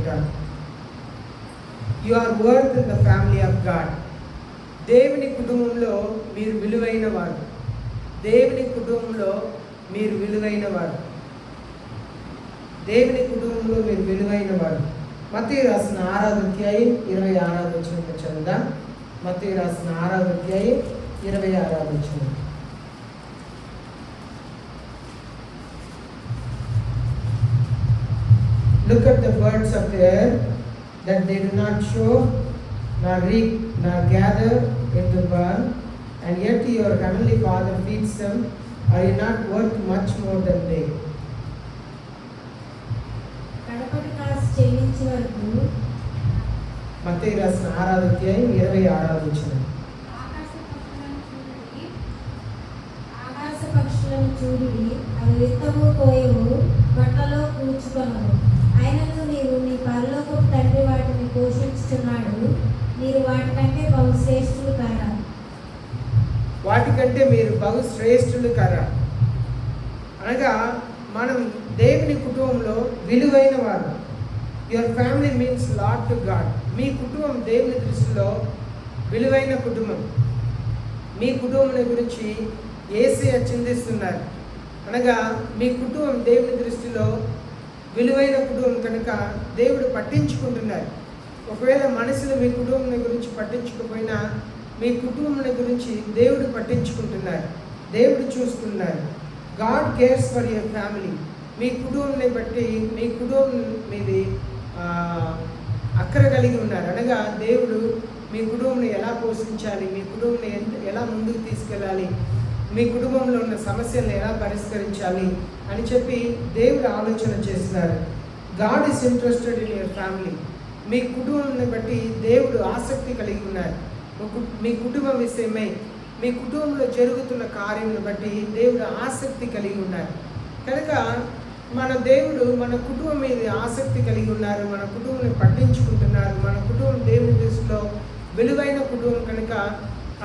ఉంటాను. You are worth in the family of God. దేవుని కుటుంబంలో మీరు విలువైన వారు. దేవుని కుటుంబంలో మీరు విలువైన వారు. దేవుని కుటుంబంలో మీరు విలువైన వారు. మత్తయి రాసిన 6వ అధ్యాయం 26వ వచనం చదువుదాం. మత్తయి రాసిన 6వ అధ్యాయం 26వ వచనం. Look at the birds of the air, that they do not sow, nor reap, nor gather into barn, and yet your heavenly Father feeds them. Are you not worth much more than they? కడపటి కాసు చెల్లించే వరకు మత్తయి రాసిన 6వ అధ్యాయం 26వ వచనం. ఆకాశ పక్షులను చూడుడి, అవి విత్తము కోయవు, బట్టలో కూర్చుకొనవు, అయినను నీవు నీ పరలోకపు తండ్రి వాటిని పోషించుచున్నాడు. మీరు వాటికంటే బహు శ్రేష్ఠులు కారా? వాటికంటే మీరు బహు శ్రేష్ఠులు కారా? అనగా మనం దేవుని కుటుంబంలో విలువైన వారు. Your family means lot to God. మీ కుటుంబం దేవుని దృష్టిలో విలువైన కుటుంబం. మీ కుటుంబం గురించి యేసయ్య చింతిస్తున్నారు. అనగా మీ కుటుంబం దేవుని దృష్టిలో విలువైన కుటుంబం కనుక దేవుడు పట్టించుకుంటున్నారు. ఒకవేళ మనుషులు మీ కుటుంబం గురించి పట్టించుకోకపోయినా మీ కుటుంబం గురించి దేవుడు పట్టించుకుంటున్నారు. దేవుడు చూస్తున్నారు. God cares for your family. మీ కుటుంబాన్ని బట్టి మీ కుటుంబం మీది అక్కర కలిగి ఉన్నారు. అనగా దేవుడు మీ కుటుంబాన్ని ఎలా పోషించాలి, మీ కుటుంబాన్ని ఎలా ముందుకు తీసుకెళ్ళాలి, మీ కుటుంబంలో ఉన్న సమస్యలను ఎలా పరిష్కరించాలి అని చెప్పి దేవుడు ఆలోచన చేస్తున్నారు. God is interested in your family. మీ కుటుంబాన్ని బట్టి దేవుడు ఆసక్తి కలిగి ఉన్నారు. మీ కుటుంబం విషయమై మీ కుటుంబంలో జరుగుతున్న కార్యములను బట్టి దేవుడు ఆసక్తి కలిగి ఉన్నారు. కనుక మన దేవుడు మన కుటుంబం మీద ఆసక్తి కలిగి ఉన్నారు. మన కుటుంబాన్ని పట్టించుకుంటున్నారు. మన కుటుంబం దేవుని దృష్టిలో విలువైన కుటుంబం కనుక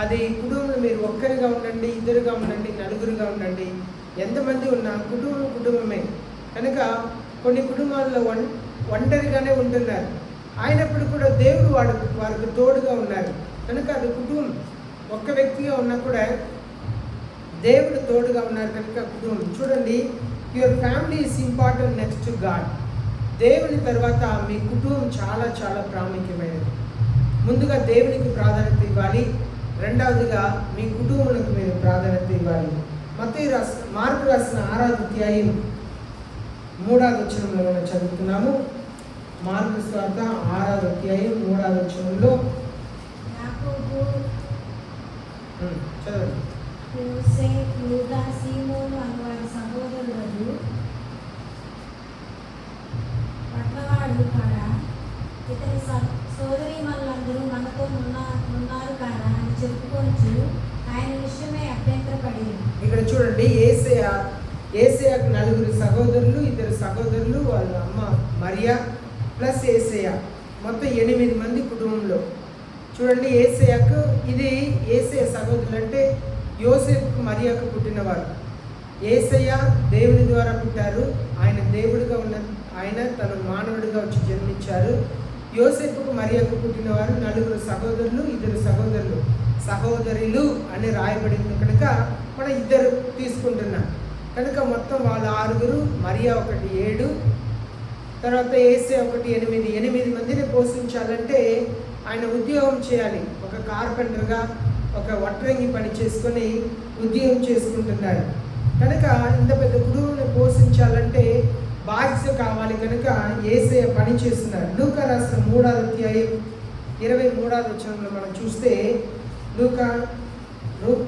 అది కుటుంబంలో మీరు ఒక్కరిగా ఉండండి, ఇద్దరుగా ఉండండి, నలుగురుగా ఉండండి, ఎంతమంది ఉన్నా కుటుంబమే. కనుక కొన్ని కుటుంబాల్లో ఒంటరిగానే ఉంటున్నారు. అయినప్పుడు కూడా దేవుడు వారికి తోడుగా ఉన్నారు. కనుక అది కుటుంబం. ఒక్క వ్యక్తిగా ఉన్నా కూడా దేవుడు తోడుగా ఉన్నారు కనుక కుటుంబం. చూడండి, your family is important next to God. దేవుని తర్వాత మీ కుటుంబం చాలా చాలా ప్రాముఖ్యమైనది. ముందుగా దేవునికి ప్రాధాన్యత ఇవ్వాలి. రెండవదిగా మీ కుటుంబానికి మీరు ప్రాధాన్యత ఇవ్వాలి. మార్కు రాసిన 6వ అధ్యాయం 3వ వచనంలో మనం చదువుతున్నాము. మార్కు సువార్త 6వ అధ్యాయం 3వ వచనంలో చదవండి. యోసేపు, యూదా, సీమోను అను వారి సహోదరులు పట్లవాడు కాడా, ఇతని సోదరీమణులందరూ మనతో ఉన్నారు కాదా అని చెప్పుకొంచు ఆయన విషయమై అభ్యంతరపడింది. ఇక్కడ చూడండి, యేసయ్యకు 4 సహోదరులు, 2 సహోదరులు, వాళ్ళ అమ్మ మరియా ప్లస్ యేసయ్య, మొత్తం 8 మంది కుటుంబంలో. చూడండి, యేసయ్య సహోదరులు అంటే యోసేపుకు మరియాకు పుట్టినవారు. యేసయ్య దేవుని ద్వారా పుట్టారు. ఆయన దేవుడిగా ఆయన తన మానవుడిగా వచ్చి జన్మించారు. యోసేపుకు మరియాకు పుట్టినవారు 4 సహోదరులు, 2 సహోదరులు అని రాయబడింది కనుక మనం 2 తీసుకుంటున్నాం. కనుక మొత్తం వాళ్ళ 6, మరియా 1 7, తర్వాత యేసయ్య 1 8 మందిని పోషించాలంటే ఆయన ఉద్యోగం చేయాలి. ఒక కార్పెంటర్గా ఒక వడ్రంగి పని చేసుకొని ఉద్యోగం చేసుకుంటున్నారు. కనుక ఇంత పెద్ద కుటుంబాన్ని పోషించాలంటే బాధ్యత కావాలి. కనుక యేసయ్య పని చేస్తున్నారు. లూకా రాసిన 3వ అధ్యాయం 23వ వచనంలో మనం చూస్తే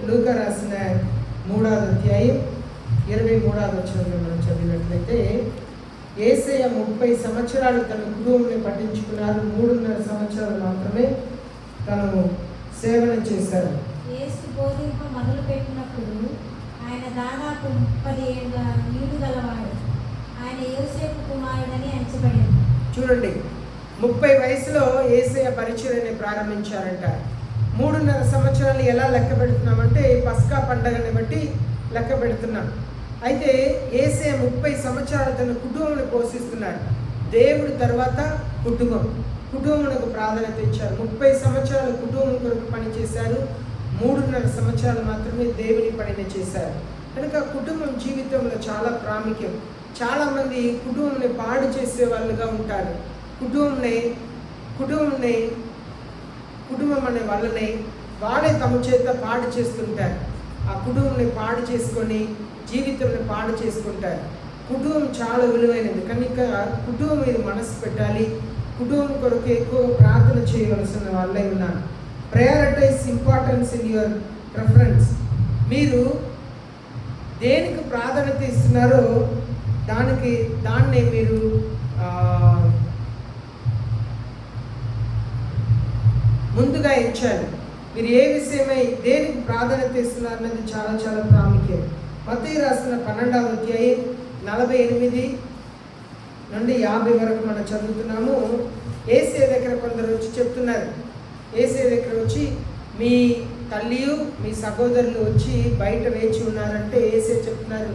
లూకా రాసిన 3వ అధ్యాయం 23వ వచనంలో మనం చదివినట్లయితే యేసయ్య 30 సంవత్సరాలు తన కుటుంబాన్ని పట్టించుకున్నారు. 3.5 సంవత్సరాలు మాత్రమే తను సేవన చేశారు. యేసు బోధింప మొదలు పెట్టినప్పుడు ఆయన దాదాపు 30 ఏళ్ల నీడు గలవాడు. ఆయన యోసేపు కుమారుడని ఎంచబడింది. చూడండి, 30 వయసులో యేసయ్య పరిచర్యని ప్రారంభించారంట. 3.5 సంవత్సరాలు ఎలా లెక్క పెడుతున్నామంటే పస్కా పండగని బట్టి లెక్క పెడుతున్నాం. అయితే యేసయ్య 30 సంవత్సరాలు తన కుటుంబాన్ని పోషిస్తున్నారు. దేవుడి తర్వాత కుటుంబం. కుటుంబమునకు ప్రాధాన్యత ఇచ్చారు. 30 సంవత్సరాలు కుటుంబం కొరకు పనిచేశారు. 3.5 సంవత్సరాలు మాత్రమే దేవుని పనిని చేశారు. కనుక కుటుంబం జీవితంలో చాలా ప్రాముఖ్యం. చాలామంది కుటుంబంని పాడు చేసే వాళ్ళుగా ఉంటారు. కుటుంబం అనే వాళ్ళని వాళ్ళే తమ చేత పాడు చేస్తుంటారు. ఆ కుటుంబాన్ని పాడు చేసుకొని జీవితంలో పాడు చేసుకుంటారు. కుటుంబం చాలా విలువైనది కనుక కుటుంబం మీద మనసు పెట్టాలి. కుటుంబం కొరకు ఎక్కువ ప్రార్థన చేయవలసిన వాళ్ళే ఉన్నారు. Prioritize importance in your preference. మీరు దేనికి ప్రాధాన్యత ఇస్తున్నారో దాన్నే మీరు ముందుగా ఎంచాలి. మీరు ఏ విషయమై దేనికి ప్రాధాన్యత ఇస్తున్నారు అన్నది చాలా చాలా ప్రాముఖ్యం. మత్తయి రాసిన 12వ అధ్యాయం 48 నుండి 50 వరకు మనం చదువుతున్నాము. యేసయ్య దగ్గర కొందరు వచ్చి చెప్తున్నారు. యేసయ్య దగ్గర వచ్చి మీ తల్లియు మీ సహోదరులు వచ్చి బయట వేచి ఉన్నారంటే యేసయ్య చెప్తున్నారు,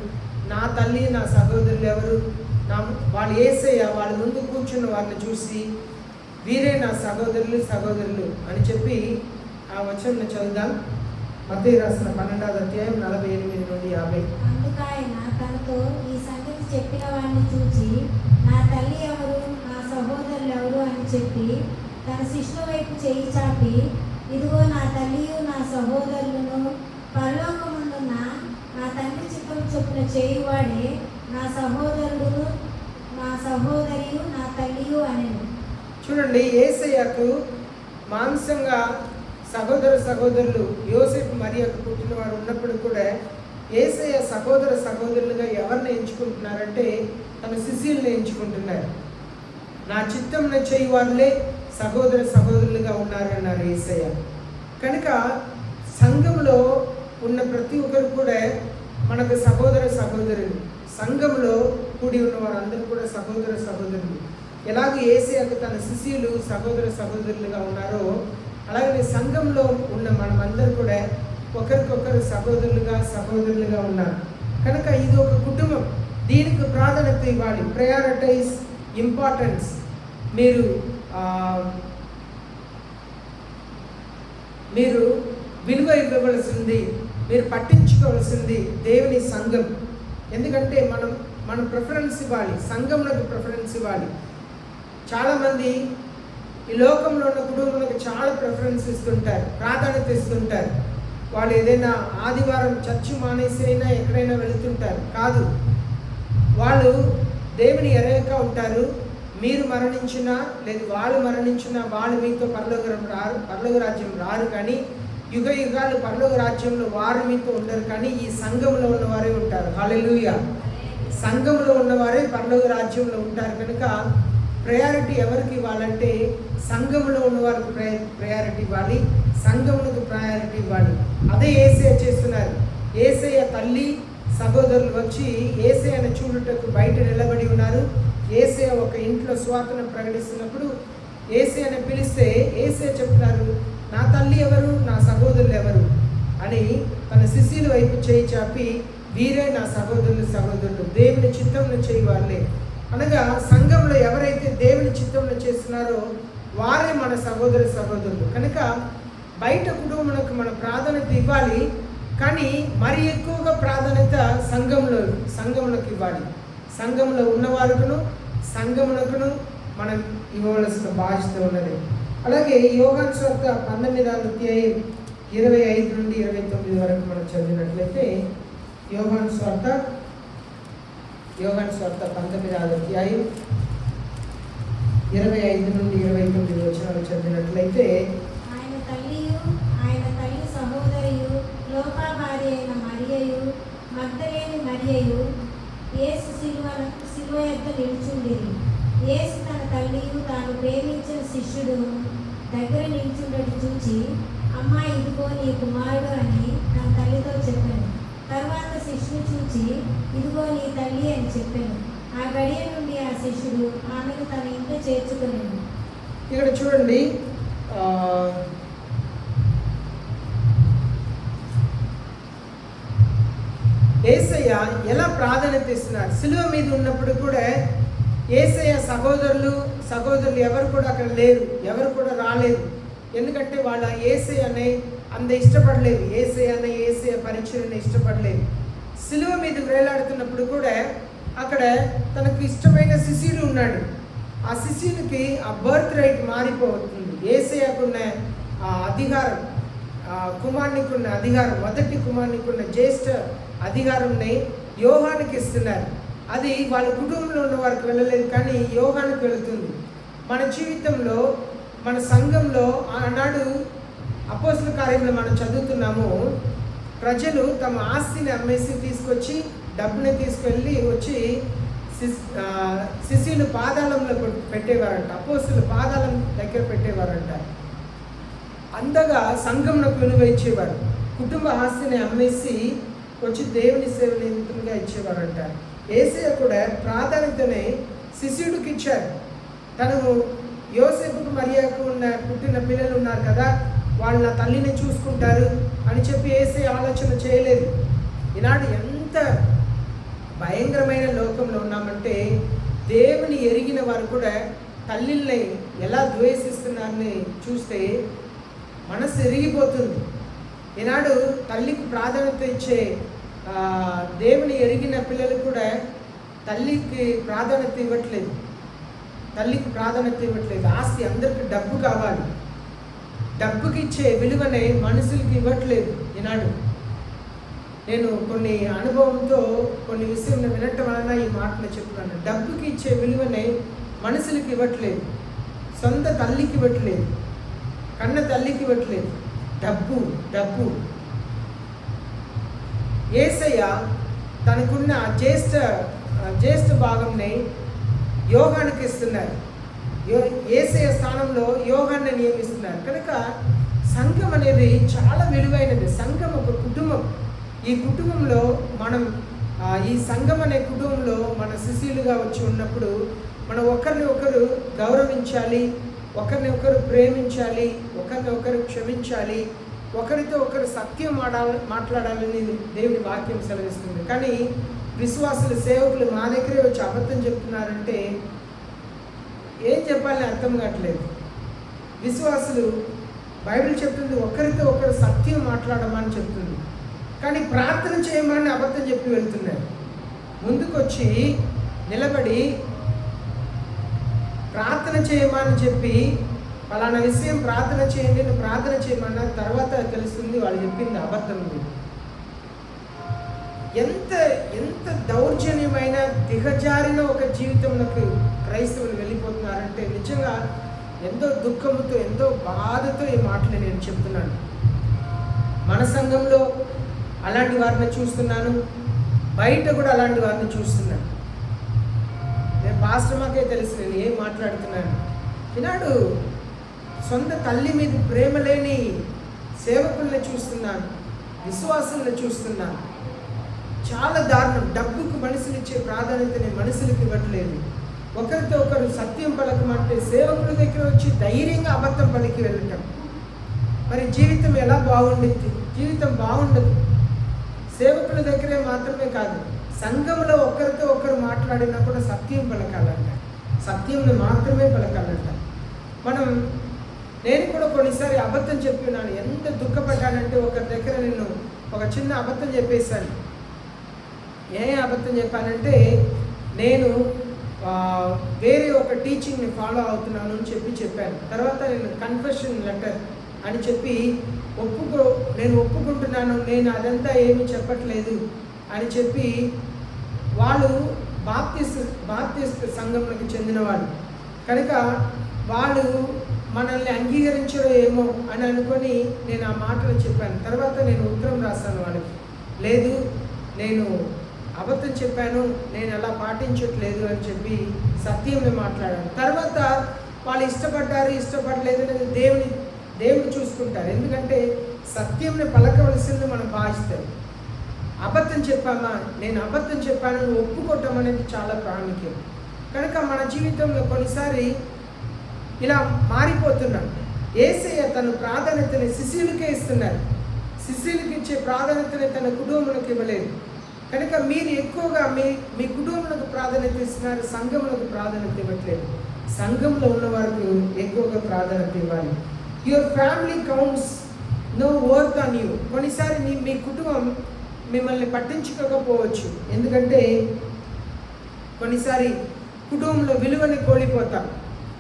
నా తల్లి నా సహోదరులు ఎవరు? వాళ్ళు యేసయ్య వాళ్ళ ముందు కూర్చున్న వాళ్ళని చూసి వీరే నా సహోదరులు అని చెప్పి ఆ వచనం చదువుదాం. మత్తయి రాసిన 12వ అధ్యాయం 48 నుండి 50. అందుకు ఆయన తనతో ఈ సంగతి చెప్పిన వాడిని చూచి, నా తల్లి ఎవరు, నా సహోదరులు ఎవరు అని చెప్పి తన శిష్యుల వైపు చేయి చాపి, ఇదిగో నా తల్లియు నా సహోదరులను, పరలోకముందున్న నా తండ్రి చిత్తం చొప్పున చేయువాడే నా సహోదరుడు, నా సహోదరియు, నా తల్లియు అనెను. చూడండి, యేసయ్యకు మాంసంగా సహోదరులు యోసేపు మరియకు పుట్టిన వారు ఉన్నప్పుడు కూడా యేసయ్య సహోదరులుగా ఎవరిని ఎంచుకుంటున్నారంటే తన శిష్యుల్ని ఎంచుకుంటున్నారు. నా చిత్తంను చేయి వాళ్ళే సహోదరులుగా ఉన్నారన్నారు యేసయ్య. కనుక సంఘంలో ఉన్న ప్రతి ఒక్కరు కూడా మనకు సహోదరులు. సంఘంలో కూడి ఉన్న వారందరూ కూడా సహోదరులు. ఎలాగో యేసయ్యకు తన శిష్యులు సహోదరులుగా ఉన్నారో అలాగే సంఘంలో ఉన్న మనమందరూ కూడా ఒకరికొకరు సహోదరులుగా ఉన్నారు. కనుక ఇది ఒక కుటుంబం. దీనికి ప్రాధాన్యత ఇవ్వాలి. Prioritize importance. మీరు విలువ ఇవ్వవలసింది, మీరు పట్టించుకోవాల్సింది దేవుని సంఘం. ఎందుకంటే మనం ప్రిఫరెన్స్ ఇవ్వాలి, సంఘంలోకి ప్రిఫరెన్స్ ఇవ్వాలి. చాలామంది ఈ లోకంలో ఉన్న కుటుంబాలకు చాలా ప్రిఫరెన్స్ ఇస్తుంటారు, ప్రాధాన్యత ఇస్తుంటారు. వాళ్ళు ఏదైనా ఆదివారం చర్చి మానేసి అయినా ఎక్కడైనా వెళుతుంటారు. కాదు, వాళ్ళు దేవుని ఎరగక ఉంటారు. మీరు మరణించినా లేదు వాళ్ళు మరణించినా వాళ్ళు మీతో పరలోక రాజ్యం రారు. కానీ యుగ యుగాలు పరలోక రాజ్యంలో వారు మీతో ఉండరు. కానీ ఈ సంఘంలో ఉన్నవారే ఉంటారు. హల్లెలూయా. సంఘంలో ఉన్నవారే పరలోక రాజ్యంలో ఉంటారు. కనుక ప్రయారిటీ ఎవరికి ఇవ్వాలంటే సంఘంలో ఉన్న వారికి ప్రయారిటీ ఇవ్వాలి, సంఘములకు ప్రయారిటీ ఇవ్వాలి. అదే యేసయ్య చేస్తున్నారు. యేసయ్య తల్లి సహోదరులు వచ్చి యేసయ్యను చూడుటకు బయట నిలబడి ఉన్నారు. యేసయ్య ఒక ఇంట్లో స్వార్థను ప్రకటిస్తున్నప్పుడు యేసయ్యను పిలిస్తే యేసయ్య చెప్తున్నారు, నా తల్లి ఎవరు, నా సహోదరులు ఎవరు అని తన శిష్యుల వైపు చేయి చాపి, వీరే నా సహోదరులు, దేవుని చిత్తంలో చేయి వాళ్ళే. అనగా సంఘంలో ఎవరైతే దేవుని చిత్తంలో చేస్తున్నారో వారే మన సహోదరులు. కనుక బయట కుటుంబాలకు మన ప్రాధాన్యత ఇవ్వాలి. కానీ మరి ఎక్కువగా ప్రాధాన్యత సంఘములకు ఇవ్వాలి. సంఘంలో ఉన్నవారుకును సంఘమునకును మనం ఇవ్వవలసిన బాధ్యత ఉన్నది. అలాగే యోహాను సువార్త 19వ అధ్యాయం 25 నుండి 29 వరకు మనం చదివినట్లయితే యోహాను సువార్త 19వ అధ్యాయం 25 నుండి 29 వచనాలు చదివినట్లయితే, ఆయన తల్లి సహోదరియు లోకా భార్య అయిన మరియయు మగ్దలేని మరియయు యేసు శిలువ యొద్ద నిలుచుండిరి. యేసు తన తల్లియు తాను ప్రేమించిన శిష్యుడు దగ్గర నిలుచుండటి చూచి, అమ్మా ఇదిగో నీ కుమారుడు అని తన తల్లితో చెప్పాను. తర్వాత శిష్యుడు చూచి, ఇదిగో నీ తల్లి అని చెప్పాను. ఆ గడియ నుండి ఆ శిష్యుడు ఆమెను తన ఇంట్లో చేర్చుకునేను. ఇక్కడ చూడండి, యేసయ్య ఎలా ప్రాధాన్యత ఇస్తున్నారు. శిలువ మీద ఉన్నప్పుడు కూడా యేసయ్య సహోదరులు ఎవరు కూడా అక్కడ లేరు, ఎవరు కూడా రాలేదు. ఎందుకంటే వాళ్ళ యేసయ్యని అంత ఇష్టపడలేదు, యేసయ్య పరిచయాన్ని ఇష్టపడలేదు. సిలువ మీద వేలాడుతున్నప్పుడు కూడా అక్కడ తనకు ఇష్టమైన శిష్యుడు ఉన్నాడు. ఆ శిష్యునికి ఆ బర్త్ రైట్ మారిపోతుంది. యేసయ్యకున్న అధికారం, కుమారునికున్న అధికారం, మొదటి కుమారునికున్న జ్యేష్ఠ అధికారంని యోహానికి ఇస్తున్నారు. అది వాళ్ళ కుటుంబంలో ఉన్న వారికి వెళ్ళలేదు, కానీ యోహానికి వెళుతుంది. మన జీవితంలో, మన సంఘంలో ఆనాడు అపోస్తల కార్యంలో మనం చదువుతున్నాము, ప్రజలు తమ ఆస్తిని అమ్మేసి తీసుకొచ్చి డబ్బుని తీసుకెళ్ళి వచ్చి శిష్యులు పాదాలంలో పెట్టేవారంట, అపోస్తల పాదాలం దగ్గర పెట్టేవారంట. అంతగా సంఘంలోకి విలువ ఇచ్చేవారు. కుటుంబ ఆస్తిని అమ్మేసి వచ్చి దేవుని సేవ నిమిత్తంగా ఇచ్చేవారంట. యేసయ్య కూడా ప్రాధాన్యతని శిష్యుడికి ఇచ్చారు. తను యోసేపుకు మరియకు పుట్టిన పిల్లలు ఉన్నారు కదా, వాళ్ళ తల్లిని చూసుకుంటారు అని చెప్పి యేసయ్య ఆలోచన చేయలేదు. ఈనాడు ఎంత భయంకరమైన లోకంలో ఉన్నామంటే, దేవుని ఎరిగిన వారు కూడా తల్లిల్ని ఎలా ద్వేషిస్తున్నారని చూస్తే మనసు ఎరిగిపోతుంది. ఈనాడు తల్లికి ప్రాధాన్యత ఇచ్చే దేవుని ఎరిగిన పిల్లలు కూడా తల్లికి ప్రాధాన్యత ఇవ్వట్లేదు. ఆస్తి అందరికీ డబ్బు కావాలి, డబ్బుకి ఇచ్చే విలువనే మనుషులకి ఇవ్వట్లేదు. ఈనాడు నేను కొన్ని అనుభవంతో కొన్ని విషయం వినటం వలన ఈ మాటలు చెప్తున్నాను. డబ్బుకి ఇచ్చే విలువనే మనుషులకి ఇవ్వట్లేదు, సొంత తల్లికి ఇవ్వట్లేదు, కన్న తల్లికి ఇవ్వట్లేదు. డబ్బు. యేసయ్య తనకున్న జ్యేష్ఠ భాగంని యోహానికి ఇస్తున్నారు. యేసయ్య స్థానంలో యోహాన్ని నియమిస్తున్నారు. కనుక సంఘం అనేది చాలా విలువైనది. సంఘం ఒక కుటుంబం. ఈ కుటుంబంలో మనం ఈ సంఘం అనే కుటుంబంలో మన శిష్యులుగా వచ్చి ఉన్నప్పుడు మనం ఒకరిని ఒకరు గౌరవించాలి, ఒకరిని ఒకరు ప్రేమించాలి, ఒకరిని ఒకరు క్షమించాలి, ఒకరితో ఒకరు సత్యం మాట్లాడాలని దేవుని వాక్యం సెలవిస్తుంది. కానీ విశ్వాసులు, సేవకులు మా దగ్గరే వచ్చి అబద్ధం చెప్తున్నారంటే ఏం చెప్పాలని అర్థం కావట్లేదు. విశ్వాసులు, బైబిల్ చెప్తుంది ఒకరితో ఒకరు సత్యం మాట్లాడమని చెప్తుంది, కానీ ప్రార్థన చేయమని అబద్ధం చెప్పి వెళ్తున్నారు. ముందుకొచ్చి నిలబడి ప్రార్థన చేయమని చెప్పి పలానా విషయం ప్రార్థన చేయండి, నువ్వు ప్రార్థన చేయమన్నా తర్వాత తెలుస్తుంది వాళ్ళు చెప్పింది అబద్ధం. ఎంత దౌర్జన్యమైన దిగజారిన ఒక జీవితంలోకి క్రైస్తవులు వెళ్ళిపోతున్నారంటే నిజంగా ఎంతో దుఃఖంతో, ఎంతో బాధతో ఈ మాటలు నేను చెప్తున్నాను. మన సంఘంలో అలాంటి వారిని చూస్తున్నాను, బయట కూడా అలాంటి వారిని చూస్తున్నాను. నేను పాస్టర్ మాకే తెలుసు నేను ఏం మాట్లాడుతున్నాను. ఈనాడు సొంత తల్లి మీద ప్రేమ లేని సేవకుల్ని చూస్తున్నాను, విశ్వాసుల్ని చూస్తున్నాను. చాలా దారుణం. డబ్బుకు మనుషులు ఇచ్చే ప్రాధాన్యతని మనుషులకి ఇవ్వట్లేదు. ఒకరితో ఒకరు సత్యం పలకమంటే సేవకుల దగ్గర వచ్చి ధైర్యంగా అబద్ధం పలికి వెళ్ళటం. మరి జీవితం ఎలా బాగుండిద్ది? జీవితం బాగుండదు. సేవకుల దగ్గరే మాత్రమే కాదు, సంఘంలో ఒకరితో ఒకరు మాట్లాడినా కూడా సత్యం పలకాలంట, సత్యంని మాత్రమే పలకాలంట. నేను కూడా కొన్నిసారి అబద్ధం చెప్పినాను. ఎంత దుఃఖపడ్డానంటే ఒకరి దగ్గర నేను ఒక చిన్న అబద్ధం చెప్పేశాను. ఏ అబద్ధం చెప్పానంటే, నేను వేరే ఒక టీచింగ్ని ఫాలో అవుతున్నాను అని చెప్పాను. తర్వాత నేను కన్ఫెషన్ లెటర్ అని చెప్పి నేను ఒప్పుకుంటున్నాను, నేను అదంతా ఏమీ చెప్పట్లేదు అని చెప్పి, వాళ్ళు బాప్టిస్ట్ సంఘంలోకి చెందిన వాళ్ళు కనుక వాళ్ళు మనల్ని అంగీకరించరో ఏమో అని అనుకొని నేను ఆ మాటలు చెప్పాను. తర్వాత నేను ఉత్తరం రాశాను వాళ్ళకి, లేదు నేను అబద్ధం చెప్పాను, నేను అలా పాటించట్లేదు అని చెప్పి సత్యంని మాట్లాడాను. తర్వాత వాళ్ళు ఇష్టపడలేదు అనేది దేవుడు చూసుకుంటారు. ఎందుకంటే సత్యంని పలకవలసింది మనం భావిస్తాం. అబద్ధం చెప్పామా, నేను అబద్ధం చెప్పాను ఒప్పుకోవటం అనేది చాలా ప్రాముఖ్యం. కనుక మన జీవితంలో కొన్నిసారి ఇలా మారిపోతున్నాం. యేసయ్య తన ప్రాధాన్యతని శిష్యులకే ఇస్తున్నారు. శిష్యులకి ఇచ్చే ప్రాధాన్యతని తన కుటుంబానికి ఇవ్వలేదు. కనుక మీరు ఎక్కువగా మీ కుటుంబాలకు ప్రాధాన్యత ఇస్తున్నారు, సంఘములకు ప్రాధాన్యత ఇవ్వట్లేదు. సంఘంలో ఉన్న వారికి ఎక్కువగా ప్రాధాన్యత ఇవ్వాలి. Your family counts no worth on you. కొన్నిసారి మీ కుటుంబం మిమ్మల్ని పట్టించుకోకపోవచ్చు. ఎందుకంటే కొన్నిసారి కుటుంబంలో విలువని కోల్పోతాం,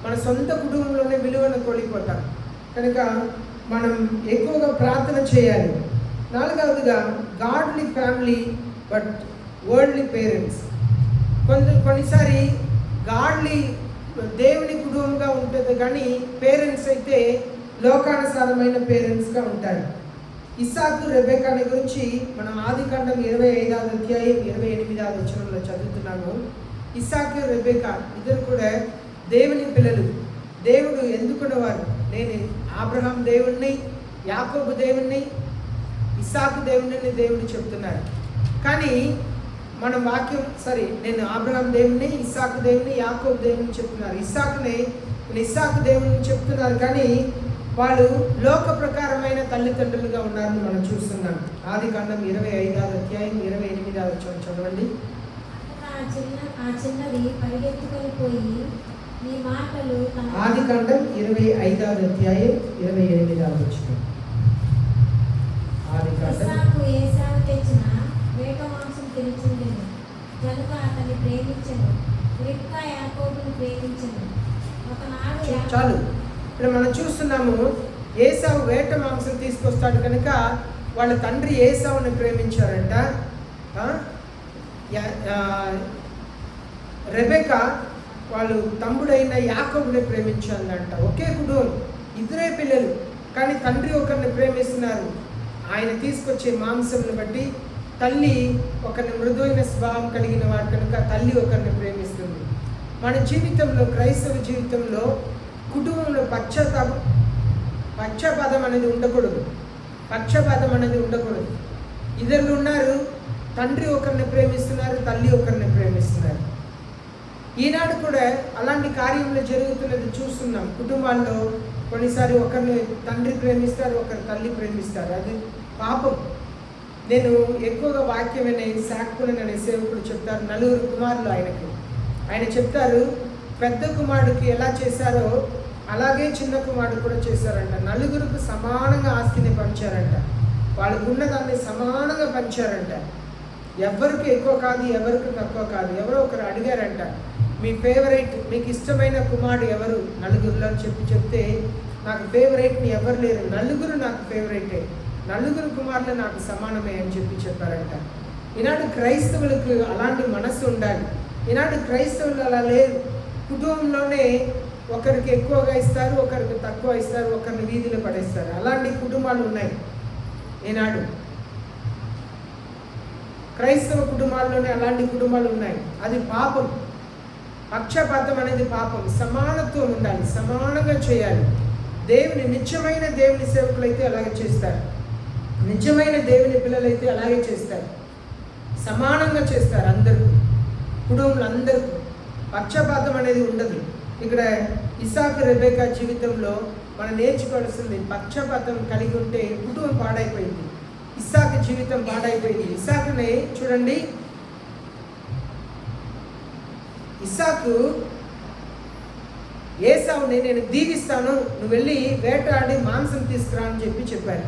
మన సొంత కుటుంబంలోనే విలువను కోల్పోతాం. కనుక మనం ఎక్కువగా ప్రార్థన చేయాలి. 4వదిగా godly family but worldly parents. కొన్నిసారి గాడ్లీ దేవుని కుటుంబంగా ఉంటుంది, కానీ పేరెంట్స్ అయితే లోకానుసారమైన పేరెంట్స్గా ఉంటారు. ఇస్సాకు రెబెకాని గురించి మనం ఆదికాండం 25వ అధ్యాయం 28వ వచనంలో చదువుతున్నాము. ఇస్సాకు రెబెకా ఇద్దరు కూడా దేవుని పిల్లలు. దేవుడు ఎందుకున్నవారు, నేను అబ్రహాం దేవుణ్ణి, యాకోబు దేవుణ్ణి, ఇస్సాకు దేవుణ్ణి దేవుడు చెప్తున్నారు. కానీ మన వాక్యం నేను అబ్రహాం దేవుణ్ణి, ఇస్సాకు దేవుని, యాకోబు దేవుని చెప్తున్నారు. ఇస్సాకు దేవుని చెప్తున్నారు, కానీ వాళ్ళు లోక ప్రకారమైన తల్లిదండ్రులుగా ఉన్నారని మనం చూస్తున్నాం. ఆదికాండం 25వ అధ్యాయం 28వ వచనం చదవండి. ఆ చిన్నది పరిగెత్తుకొని పోయి నీ మాటలు. ఆదికాండం 25వ అధ్యాయం 28వ వచనం. ఇస్సాకు ఏశావు తెచ్చిన మేక మాంసం తినుచుండెను కనుక అతన్ని ప్రేమించెను. రిబ్కా యాకోబును ప్రేమించెను. ఒకనాడు చాలు. ఇప్పుడు మనం చూస్తున్నాము, ఏశావు వేట మాంసం తీసుకొస్తాడు కనుక వాళ్ళ తండ్రి ఏశావుని ప్రేమించారంట. రెబెకా వాళ్ళు తమ్ముడైన యాకోబుని ప్రేమించాలంట. ఒకే కుటుంబం, ఇద్దరే పిల్లలు, కానీ తండ్రి ఒకరిని ప్రేమిస్తున్నారు. ఆయన తీసుకొచ్చే మాంసంని బట్టి తల్లి ఒకరిని మృదువైన స్వభావం కలిగిన వారు కనుక తల్లి ఒకరిని ప్రేమిస్తుంది. మన జీవితంలో, క్రైస్తవ జీవితంలో, కుటుంబంలో పక్షపాతం అనేది ఉండకూడదు. పక్షపాతం అనేది ఉండకూడదు. ఇద్దరు ఉన్నారు, తండ్రి ఒకరిని ప్రేమిస్తున్నారు, తల్లి ఒకరిని ప్రేమిస్తున్నారు. ఈనాడు కూడా అలాంటి కార్యములు జరుగుతున్నది చూస్తున్నాం. కుటుంబాల్లో కొన్నిసారి ఒకరిని తండ్రి ప్రేమిస్తారు, ఒకరి తల్లి ప్రేమిస్తారు. అది పాపం. నేను ఎక్కువగా వాక్యమైన శాఖకుని అనే సేవకుడు చెప్తారు, 4 కుమారులు ఆయన చెప్తారు, పెద్ద కుమారుడికి ఎలా చేశారో అలాగే చిన్న కుమారుడు కూడా చేశారంట. 4 సమానంగా ఆస్తిని పంచారంట. వాళ్ళకు ఉన్నదాన్ని సమానంగా పంచారంట. ఎవరికి ఎక్కువ కాదు, ఎవరికి తక్కువ కాదు. ఎవరో ఒకరు అడిగారంట, మీ ఫేవరెట్, మీకు ఇష్టమైన కుమారుడు ఎవరు 4లో చెప్తే నాకు ఫేవరెట్ని ఎవరు లేరు, 4 నాకు ఫేవరెటే, 4 కుమారులు నాకు సమానమే అని చెప్పారంట. ఈనాడు క్రైస్తవులకు అలాంటి మనస్సు ఉండాలి. ఈనాడు క్రైస్తవులు అలా లేరు. కుటుంబంలోనే ఒకరికి ఎక్కువగా ఇస్తారు, ఒకరికి తక్కువ ఇస్తారు, ఒకరిని వీధిలో పడేస్తారు. అలాంటి కుటుంబాలు ఉన్నాయి ఈనాడు. క్రైస్తవ కుటుంబాల్లోనే అలాంటి కుటుంబాలు ఉన్నాయి. అది పాపం. పక్షపాతం అనేది పాపం. సమానత్వం ఉండాలి, సమానంగా చేయాలి. నిజమైన దేవుని సేవకులైతే అలాగే చేస్తారు, నిజమైన దేవుని పిల్లలైతే అలాగే చేస్తారు. సమానంగా చేస్తారు అందరూ, కుటుంబంలో అందరూ. పక్షపాతం అనేది ఉండదు. ఇక్కడ ఇస్సాకు రెబెకా జీవితంలో మనం నేర్చుకోవాల్సింది, పక్షపాతం కలిగి ఉంటే కుటుంబం పాడైపోయింది. ఇస్సాకు జీవితం పాడైపోయింది. ఇస్సాకునే చూడండి, ఇస్సాకు ఏశావుని నేను దీవిస్తాను, నువ్వు వెళ్ళి వేటాడి మాంసం తీసుకురా అని చెప్పారు.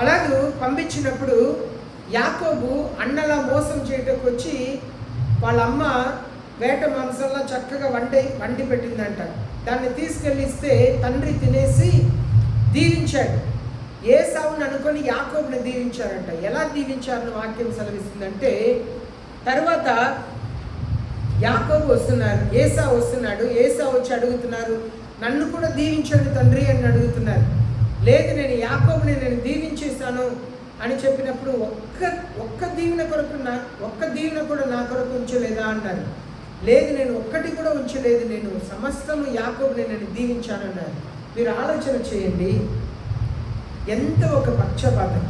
అలాగే పంపించినప్పుడు యాకోబు అన్నలా మోసం చేయటకు వచ్చి వాళ్ళ అమ్మ వేట మాంసంలో చక్కగా వండి పెట్టిందంట. దాన్ని తీసుకెళ్ళి ఇస్తే తండ్రి తినేసి దీవించాడు. ఏశావుని అనుకొని యాకోబుని దీవించారంట. ఎలా దీవించారని వాక్యం సెలవిస్తుందంటే, తర్వాత యాకోబు వస్తున్నారు, ఏశావు వస్తున్నాడు. ఏశావు వచ్చి అడుగుతున్నారు, నన్ను కూడా దీవించండి తండ్రి అని అడుగుతున్నారు. లేదు, నేను యాకోబుని నేను దీవించేస్తాను అని చెప్పినప్పుడు ఒక్క దీవెన కూడా నా కొరకు ఉంచలేదా అన్నారు. లేదు, నేను ఒక్కటి కూడా ఉంచలేదు, నేను సమస్తము యాకోబుని నేను దీవించానన్నారు. మీరు ఆలోచన చేయండి, ఎంత ఒక పక్షపాతం.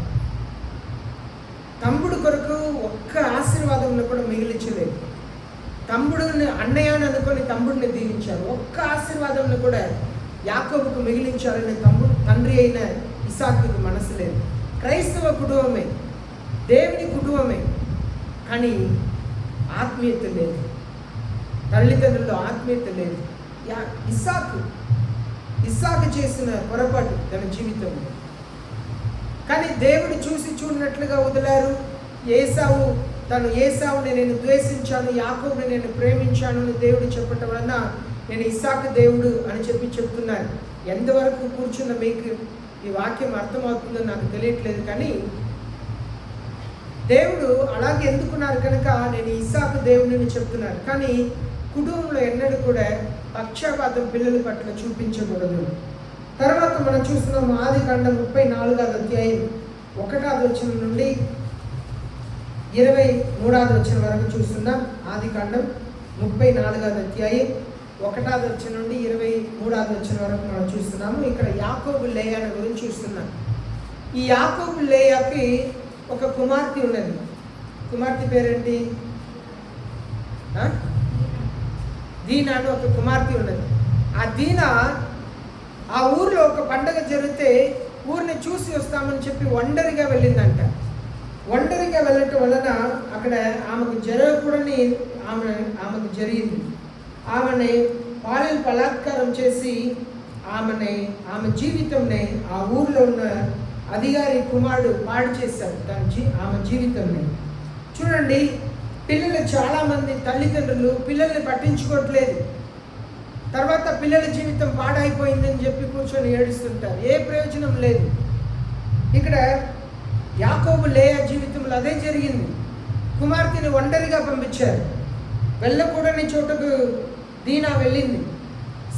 తమ్ముడు కొరకు ఒక్క ఆశీర్వాదంలో కూడా మిగిలించలేదు. తమ్ముడిని అన్నయ్యని అనుకొని తమ్ముడిని దీవించారు. ఒక్క ఆశీర్వాదంలో కూడా యాకోబుకు మిగిలించాలని తండ్రి అయిన ఇస్సాకుకు మనసు లేదు. క్రైస్తవ కుటుంబమే, దేవుని కుటుంబమే, కానీ ఆత్మీయత లేదు, తల్లిదండ్రుల్లో ఆత్మీయత లేదు. ఇస్సాకు చేసిన పొరపాటు తన జీవితంలో. కానీ దేవుడు చూసి చూడనట్లుగా వదిలారు. ఏసావుని నేను ద్వేషించాను, యాకోబుని నేను ప్రేమించాను అని దేవుడు చెప్పటం వలన నేను ఇస్సాకు దేవుడు అని చెప్తున్నాను. ఎంతవరకు కూర్చున్న మీకు ఈ వాక్యం అర్థమవుతుందో నాకు తెలియట్లేదు. కానీ దేవుడు అలాగే ఎందుకున్నారు కనుక నేను ఇస్సాకు దేవుడిని చెప్తున్నాను. కానీ కుటుంబంలో ఎన్నడూ కూడా పక్షపాతం పిల్లల పట్ల చూపించకూడదు. తర్వాత మనం చూస్తున్నాం ఆదికాండం 34వ అధ్యాయం 1వ వచనం నుండి 23వ వచనం వరకు చూస్తున్నాం. ఆదికాండం 34వ అధ్యాయం 1వ వచనం నుండి 23వ వచనం వరకు మనం చూస్తున్నాము. ఇక్కడ యాకోబు లేయాను గురించి చూస్తున్నాం. ఈ యాకోబు లేయాకి ఒక కుమార్తె ఉన్నది. కుమార్తె పేరేంటి? దీనా అని ఒక కుమార్తె ఉన్నది. ఆ దీనా ఆ ఊర్లో ఒక పండగ జరిగితే ఊరిని చూసి వస్తామని చెప్పి ఒంటరిగా వెళ్ళిందంట. ఒంటరిగా వెళ్ళటం వలన అక్కడ ఆమెకు జరగకూడని ఆమెకు జరిగింది. ఆమెని పాలెలు బలాత్కారం చేసి ఆమె జీవితంని ఆ ఊర్లో ఉన్న అధికారి కుమారుడు పాడు చేశాడు ఆమె జీవితంని. చూడండి, పిల్లలు చాలామంది తల్లిదండ్రులు పిల్లల్ని పట్టించుకోవట్లేదు. తర్వాత పిల్లల జీవితం పాడైపోయిందని చెప్పి కూర్చొని ఏడుస్తుంటారు. ఏ ప్రయోజనం లేదు. ఇక్కడ యాకోబు లేయా జీవితంలో అదే జరిగింది. కుమార్తెని ఒంటరిగా పంపించారు. వెళ్ళకూడని చోటుకు దీనా వెళ్ళింది,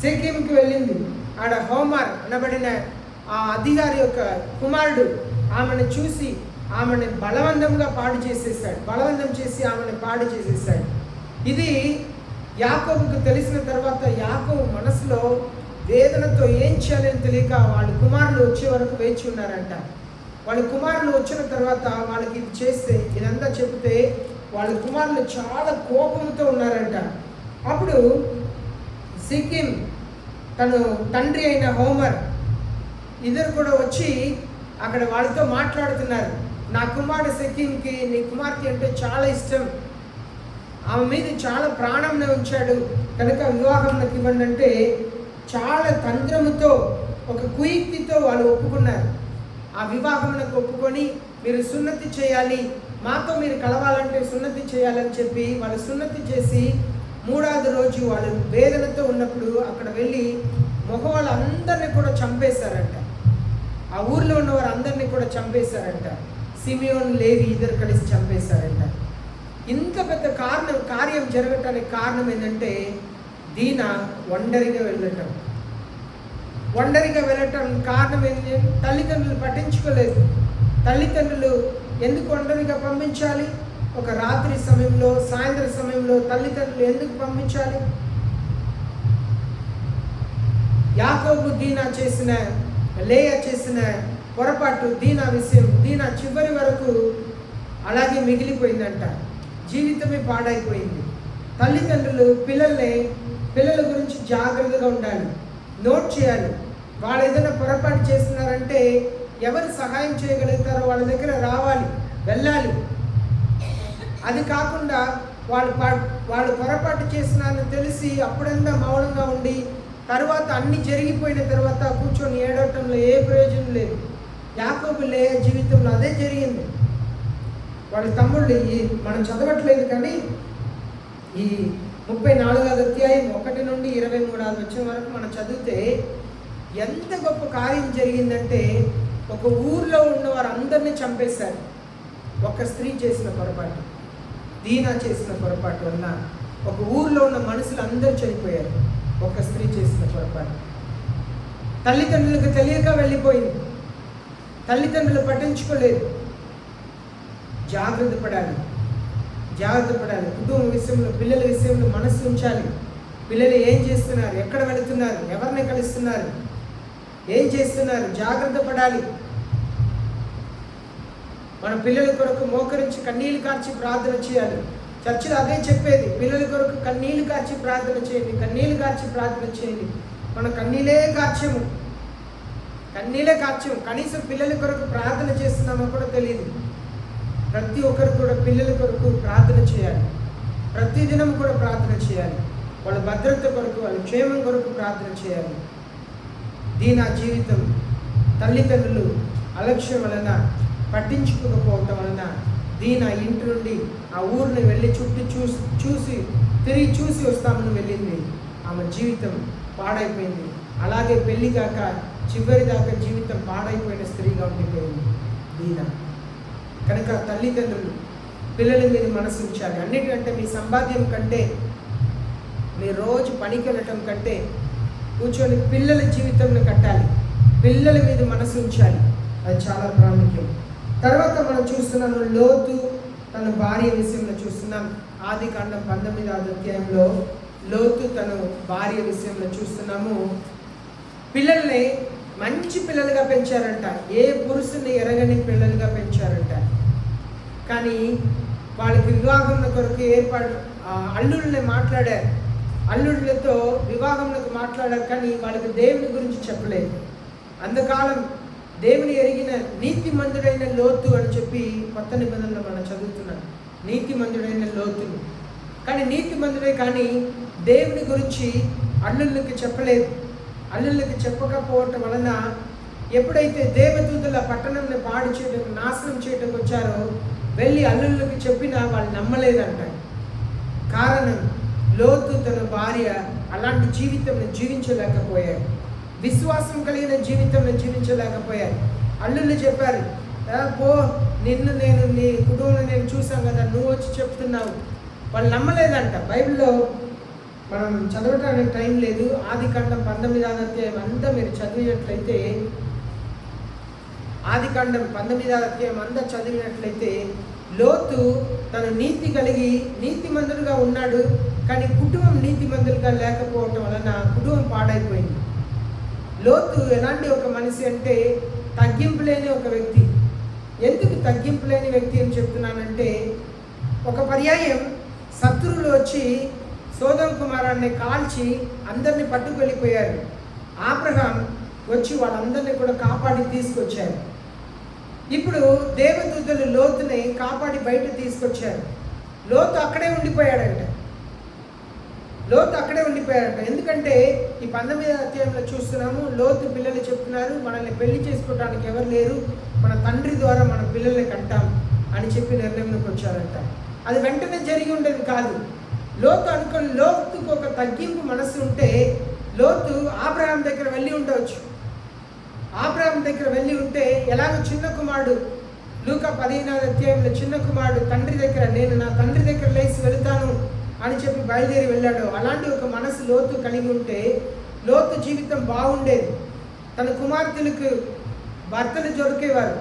షెకెముకి వెళ్ళింది. ఆడ హోమర్ అనబడిన ఆ అధికారి యొక్క కుమారుడు ఆమెను చూసి ఆమెను బలవంతంగా పాడు చేసేసాడు. బలవంతం చేసి ఆమెను పాడు చేసేసాడు. ఇది యాకోబుకు తెలిసిన తర్వాత యాకోబు మనసులో వేదనతో ఏం చేయాలని తెలియక వాళ్ళ కుమారులు వచ్చే వరకు వేచి ఉన్నారంట. వాళ్ళ కుమారులు వచ్చిన తర్వాత వాళ్ళకి ఇది చేస్తే ఇదంతా చెప్తే వాళ్ళ కుమారులు చాలా కోపంతో ఉన్నారంట. అప్పుడు షెకెం తను తండ్రి అయిన హోమర్ ఇద్దరు కూడా వచ్చి అక్కడ వాళ్ళతో మాట్లాడుతున్నారు. నా కుమారుడు షెకెంకి నీ కుమార్తె అంటే చాలా ఇష్టం, ఆమె మీద చాలా ప్రాణంని ఉంచాడు కనుక వివాహం నాకు ఇవ్వండి అంటే చాలా తంత్రముతో ఒక కుయుక్తితో వాళ్ళు ఒప్పుకున్నారు. ఆ వివాహమునకు ఒప్పుకొని మీరు సున్నతి చేయాలి, మాతో మీరు కలవాలంటే సున్నతి చేయాలని చెప్పి వాళ్ళు సున్నతి చేసి 3వ రోజు వాళ్ళు వేదనతో ఉన్నప్పుడు అక్కడ వెళ్ళి మగవాళ్ళందరినీ కూడా చంపేశారంట. ఆ ఊర్లో ఉన్న వారందరినీ కూడా చంపేశారంట. సిమియోన్ లేవి ఇద్దరు కలిసి చంపేశారంట. ఇంత పెద్ద కార్యం జరగటానికి కారణం ఏంటంటే దీనా ఒంటరిగా వెళ్ళటం. ఒంటరిగా వెళ్ళటం కారణం ఏంటి? తల్లిదండ్రులు పట్టించుకోలేదు. తల్లిదండ్రులు ఎందుకు ఒంటరిగా పంపించాలి? ఒక రాత్రి సమయంలో సాయంత్రం సమయంలో తల్లిదండ్రులు ఎందుకు పంపించాలి? యాకోబు లేయా చేసిన పొరపాటు దీనా చివరి వరకు అలాగే మిగిలిపోయిందంట. జీవితమే పాడైపోయింది. తల్లిదండ్రులు పిల్లల గురించి జాగ్రత్తగా ఉండాలి, నోట్ చేయాలి. వాళ్ళు ఏదైనా పొరపాటు చేస్తున్నారంటే ఎవరు సహాయం చేయగలుగుతారో వాళ్ళ దగ్గర రావాలి, వెళ్ళాలి. అది కాకుండా వాళ్ళు పొరపాటు చేస్తున్నారని తెలిసి అప్పుడంతా మౌనంగా ఉండి తర్వాత అన్ని జరిగిపోయిన తర్వాత కూర్చొని ఏడవటంలో ఏ ప్రయోజనం లేదు. యాకోబు లేయా జీవితంలో అదే జరిగింది. వాళ్ళ తమ్ముళ్ళు మనం చదవట్లేదు కానీ ఈ 34వ అధ్యాయం 1 నుండి 23వ వచనం వరకు మనం చదివితే ఎంత గొప్ప కార్యం జరిగిందంటే ఒక ఊర్లో ఉన్న వారందరినీ చంపేశారు. ఒక స్త్రీ చేసిన పొరపాటు, దీనా చేసిన పొరపాటు వల్ల ఒక ఊర్లో ఉన్న మనుషులు అందరూ చనిపోయారు. ఒక స్త్రీ చేసిన పొరపాటు తల్లిదండ్రులకు తెలియక వెళ్ళిపోయింది. తల్లిదండ్రులు పట్టించుకోలేదు. జాగ్రత్త పడాలి. కుటుంబ విషయంలో, పిల్లల విషయంలో మనసు ఉంచాలి. పిల్లలు ఏం చేస్తున్నారు, ఎక్కడ వెళుతున్నారు, ఎవరిని కలుస్తున్నారు, ఏం చేస్తున్నారు, జాగ్రత్త పడాలి. మన పిల్లల కొరకు మోకరించి కన్నీళ్లు కార్చి ప్రార్థన చేయాలి. చర్చిలో అదే చెప్పేది, పిల్లల కొరకు కన్నీళ్లు కార్చి ప్రార్థన చేయండి. మనం కన్నీలే కార్చము. కనీసం పిల్లల కొరకు ప్రార్థన చేస్తున్నామో కూడా తెలియదు. ప్రతి ఒక్కరు కూడా పిల్లల కొరకు ప్రార్థన చేయాలి. ప్రతిదినం కూడా ప్రార్థన చేయాలి. వాళ్ళ భద్రత కొరకు, వాళ్ళ క్షేమం కొరకు ప్రార్థన చేయాలి. దీని జీవితం తల్లిదండ్రులు అలక్ష్యం వలన, పట్టించుకోకపోవటం వలన దీని ఇంటి నుండి ఆ ఊరిని వెళ్ళి తిరిగి చూసి వస్తామని వెళ్ళింది. ఆమె జీవితం పాడైపోయింది. అలాగే పెళ్లి కాక చివరి దాకా జీవితం పాడైపోయిన స్త్రీగా ఉండిపోయింది దీన. కనుక తల్లిదండ్రులు పిల్లల మీద మనసు ఉంచాలి. అన్నిటికంటే మీ సంపాద్యం కంటే, మీ రోజు పనికి వెళ్ళటం కంటే కూర్చొని పిల్లల జీవితంలో కట్టాలి. పిల్లల మీద మనసు ఉంచాలి. అది చాలా ప్రాముఖ్యం. తర్వాత మనం చూస్తున్నాము లోతు తన భార్య విషయంలో చూస్తున్నాం. ఆదికాండం 19వ అధ్యాయంలో లోతు తన భార్య విషయంలో చూస్తున్నాము. పిల్లల్ని మంచి పిల్లలుగా పెంచారంట. ఏ పురుషుని ఎరగని పిల్లలుగా పెంచారంట. కానీ వాళ్ళకి వివాహం కొరకు అల్లుళ్ళని మాట్లాడారు. అల్లుళ్ళతో వివాహంలోకి మాట్లాడారు. కానీ వాళ్ళకి దేవుని గురించి చెప్పలేదు. అంతకాలం దేవుని ఎరిగిన నీతిమంతుడైన లోతు అని చెప్పి కొత్త నిబంధనలో మనం చదువుతున్నాం. నీతిమంతుడైన లోతును. కానీ నీతిమంతుడే కానీ దేవుని గురించి అల్లుళ్ళకి చెప్పలేదు. అల్లుళ్ళకి చెప్పకపోవటం వలన ఎప్పుడైతే దేవదూతల పట్టణంని పాడు చేయడం, నాశనం చేయడం వచ్చారో వెళ్ళి అల్లుళ్ళకి చెప్పినా వాళ్ళు నమ్మలేదంట. కారణం లోతు తన భార్య అలాంటి జీవితం జీవించలేకపోయారు. విశ్వాసం కలిగిన జీవితం జీవించలేకపోయారు. అల్లుళ్ళు చెప్పారు, పో, నిన్ను నేను నీ కుటుంబంలో నేను చూసాం కదా, నువ్వు వచ్చి చెప్తున్నావు. వాళ్ళు నమ్మలేదంట. బైబిల్లో మనం చదవటానికి టైం లేదు. ఆదికాండం 19వ అధ్యాయం అంతా మీరు చదివినట్లయితే, ఆదికాండం 19వ అధ్యాయం అంతా చదివినట్లయితే లోతు తన నీతి కలిగి నీతిమంతుడుగా ఉన్నాడు. కానీ కుటుంబం నీతిమంతులుగా లేకపోవటం వలన కుటుంబం పాడైపోయింది. లోతు ఎలాంటి ఒక మనిషి అంటే తగ్గింపు లేని ఒక వ్యక్తి. ఎందుకు తగ్గింపు లేని వ్యక్తి అని చెప్తున్నానంటే, ఒక పర్యాయం శత్రువులు వచ్చి సోదం కుమారాన్ని కాల్చి అందరినీ పట్టుకెళ్ళిపోయారు. అబ్రహాం వచ్చి వాళ్ళందరినీ కూడా కాపాడి తీసుకొచ్చారు. ఇప్పుడు దేవదూతలు లోతుని కాపాడి బయట తీసుకొచ్చారు. లోతు అక్కడే ఉండిపోయాడంట. ఎందుకంటే ఈ 19వ అధ్యాయంలో చూస్తున్నాము, లోతు పిల్లలు చెప్తున్నారు, మనల్ని పెళ్లి చేసుకోవడానికి ఎవరు లేరు, మన తండ్రి ద్వారా మన పిల్లల్ని కంటాం అని చెప్పి నిర్ణయంలోకి వచ్చారంట. అది వెంటనే జరిగి ఉండేది కాదు. లోతుకు ఒక తగ్గింపు మనసు ఉంటే లోతు అబ్రహాం దగ్గర వెళ్ళి ఉండవచ్చు. అబ్రహాం దగ్గర వెళ్ళి ఉంటే ఎలాగో చిన్న కుమారుడు లూకా 15వ అధ్యాయంలో చిన్న కుమారుడు తండ్రి దగ్గర, నేను నా తండ్రి దగ్గర లేచి వెళుతాను అని చెప్పి బయలుదేరి వెళ్ళాడు. అలాంటి ఒక మనసు లోతు కలిగి ఉంటే లోతు జీవితం బాగుండేది. తన కుమార్తెలకు భర్తలు దొరికేవారు,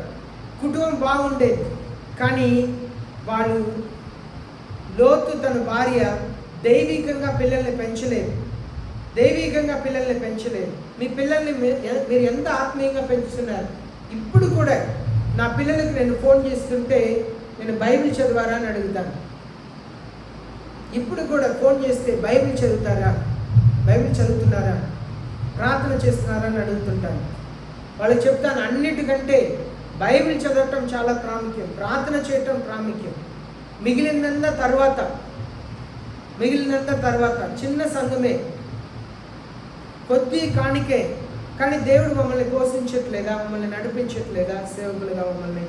కుటుంబం బాగుండేది. కానీ వాళ్ళు లోతు తన భార్య దైవికంగా పిల్లల్ని పెంచలేదు. మీ పిల్లల్ని మీరు ఎంత ఆత్మీయంగా పెంచుతున్నారు? ఇప్పుడు కూడా నా పిల్లలకి నేను ఫోన్ చేస్తుంటే నేను బైబిల్ చదివారా అని అడుగుతాను. ఇప్పుడు కూడా ఫోన్ చేస్తే బైబిల్ చదువుతున్నారా, ప్రార్థన చేస్తున్నారా అని అడుగుతుంటాను. వాళ్ళకి చెప్తాను, అన్నిటికంటే బైబిల్ చదవటం చాలా ప్రాముఖ్యం, ప్రార్థన చేయటం ప్రాముఖ్యం. మిగిలినంత తర్వాత చిన్న సంఘమే, కొద్ది కాணிకే. కానీ దేవుడు మమ్మల్ని పోషించట్లేదా, మమ్మల్ని నడిపించట్లేదా సేవకులుగా మమ్మల్ని?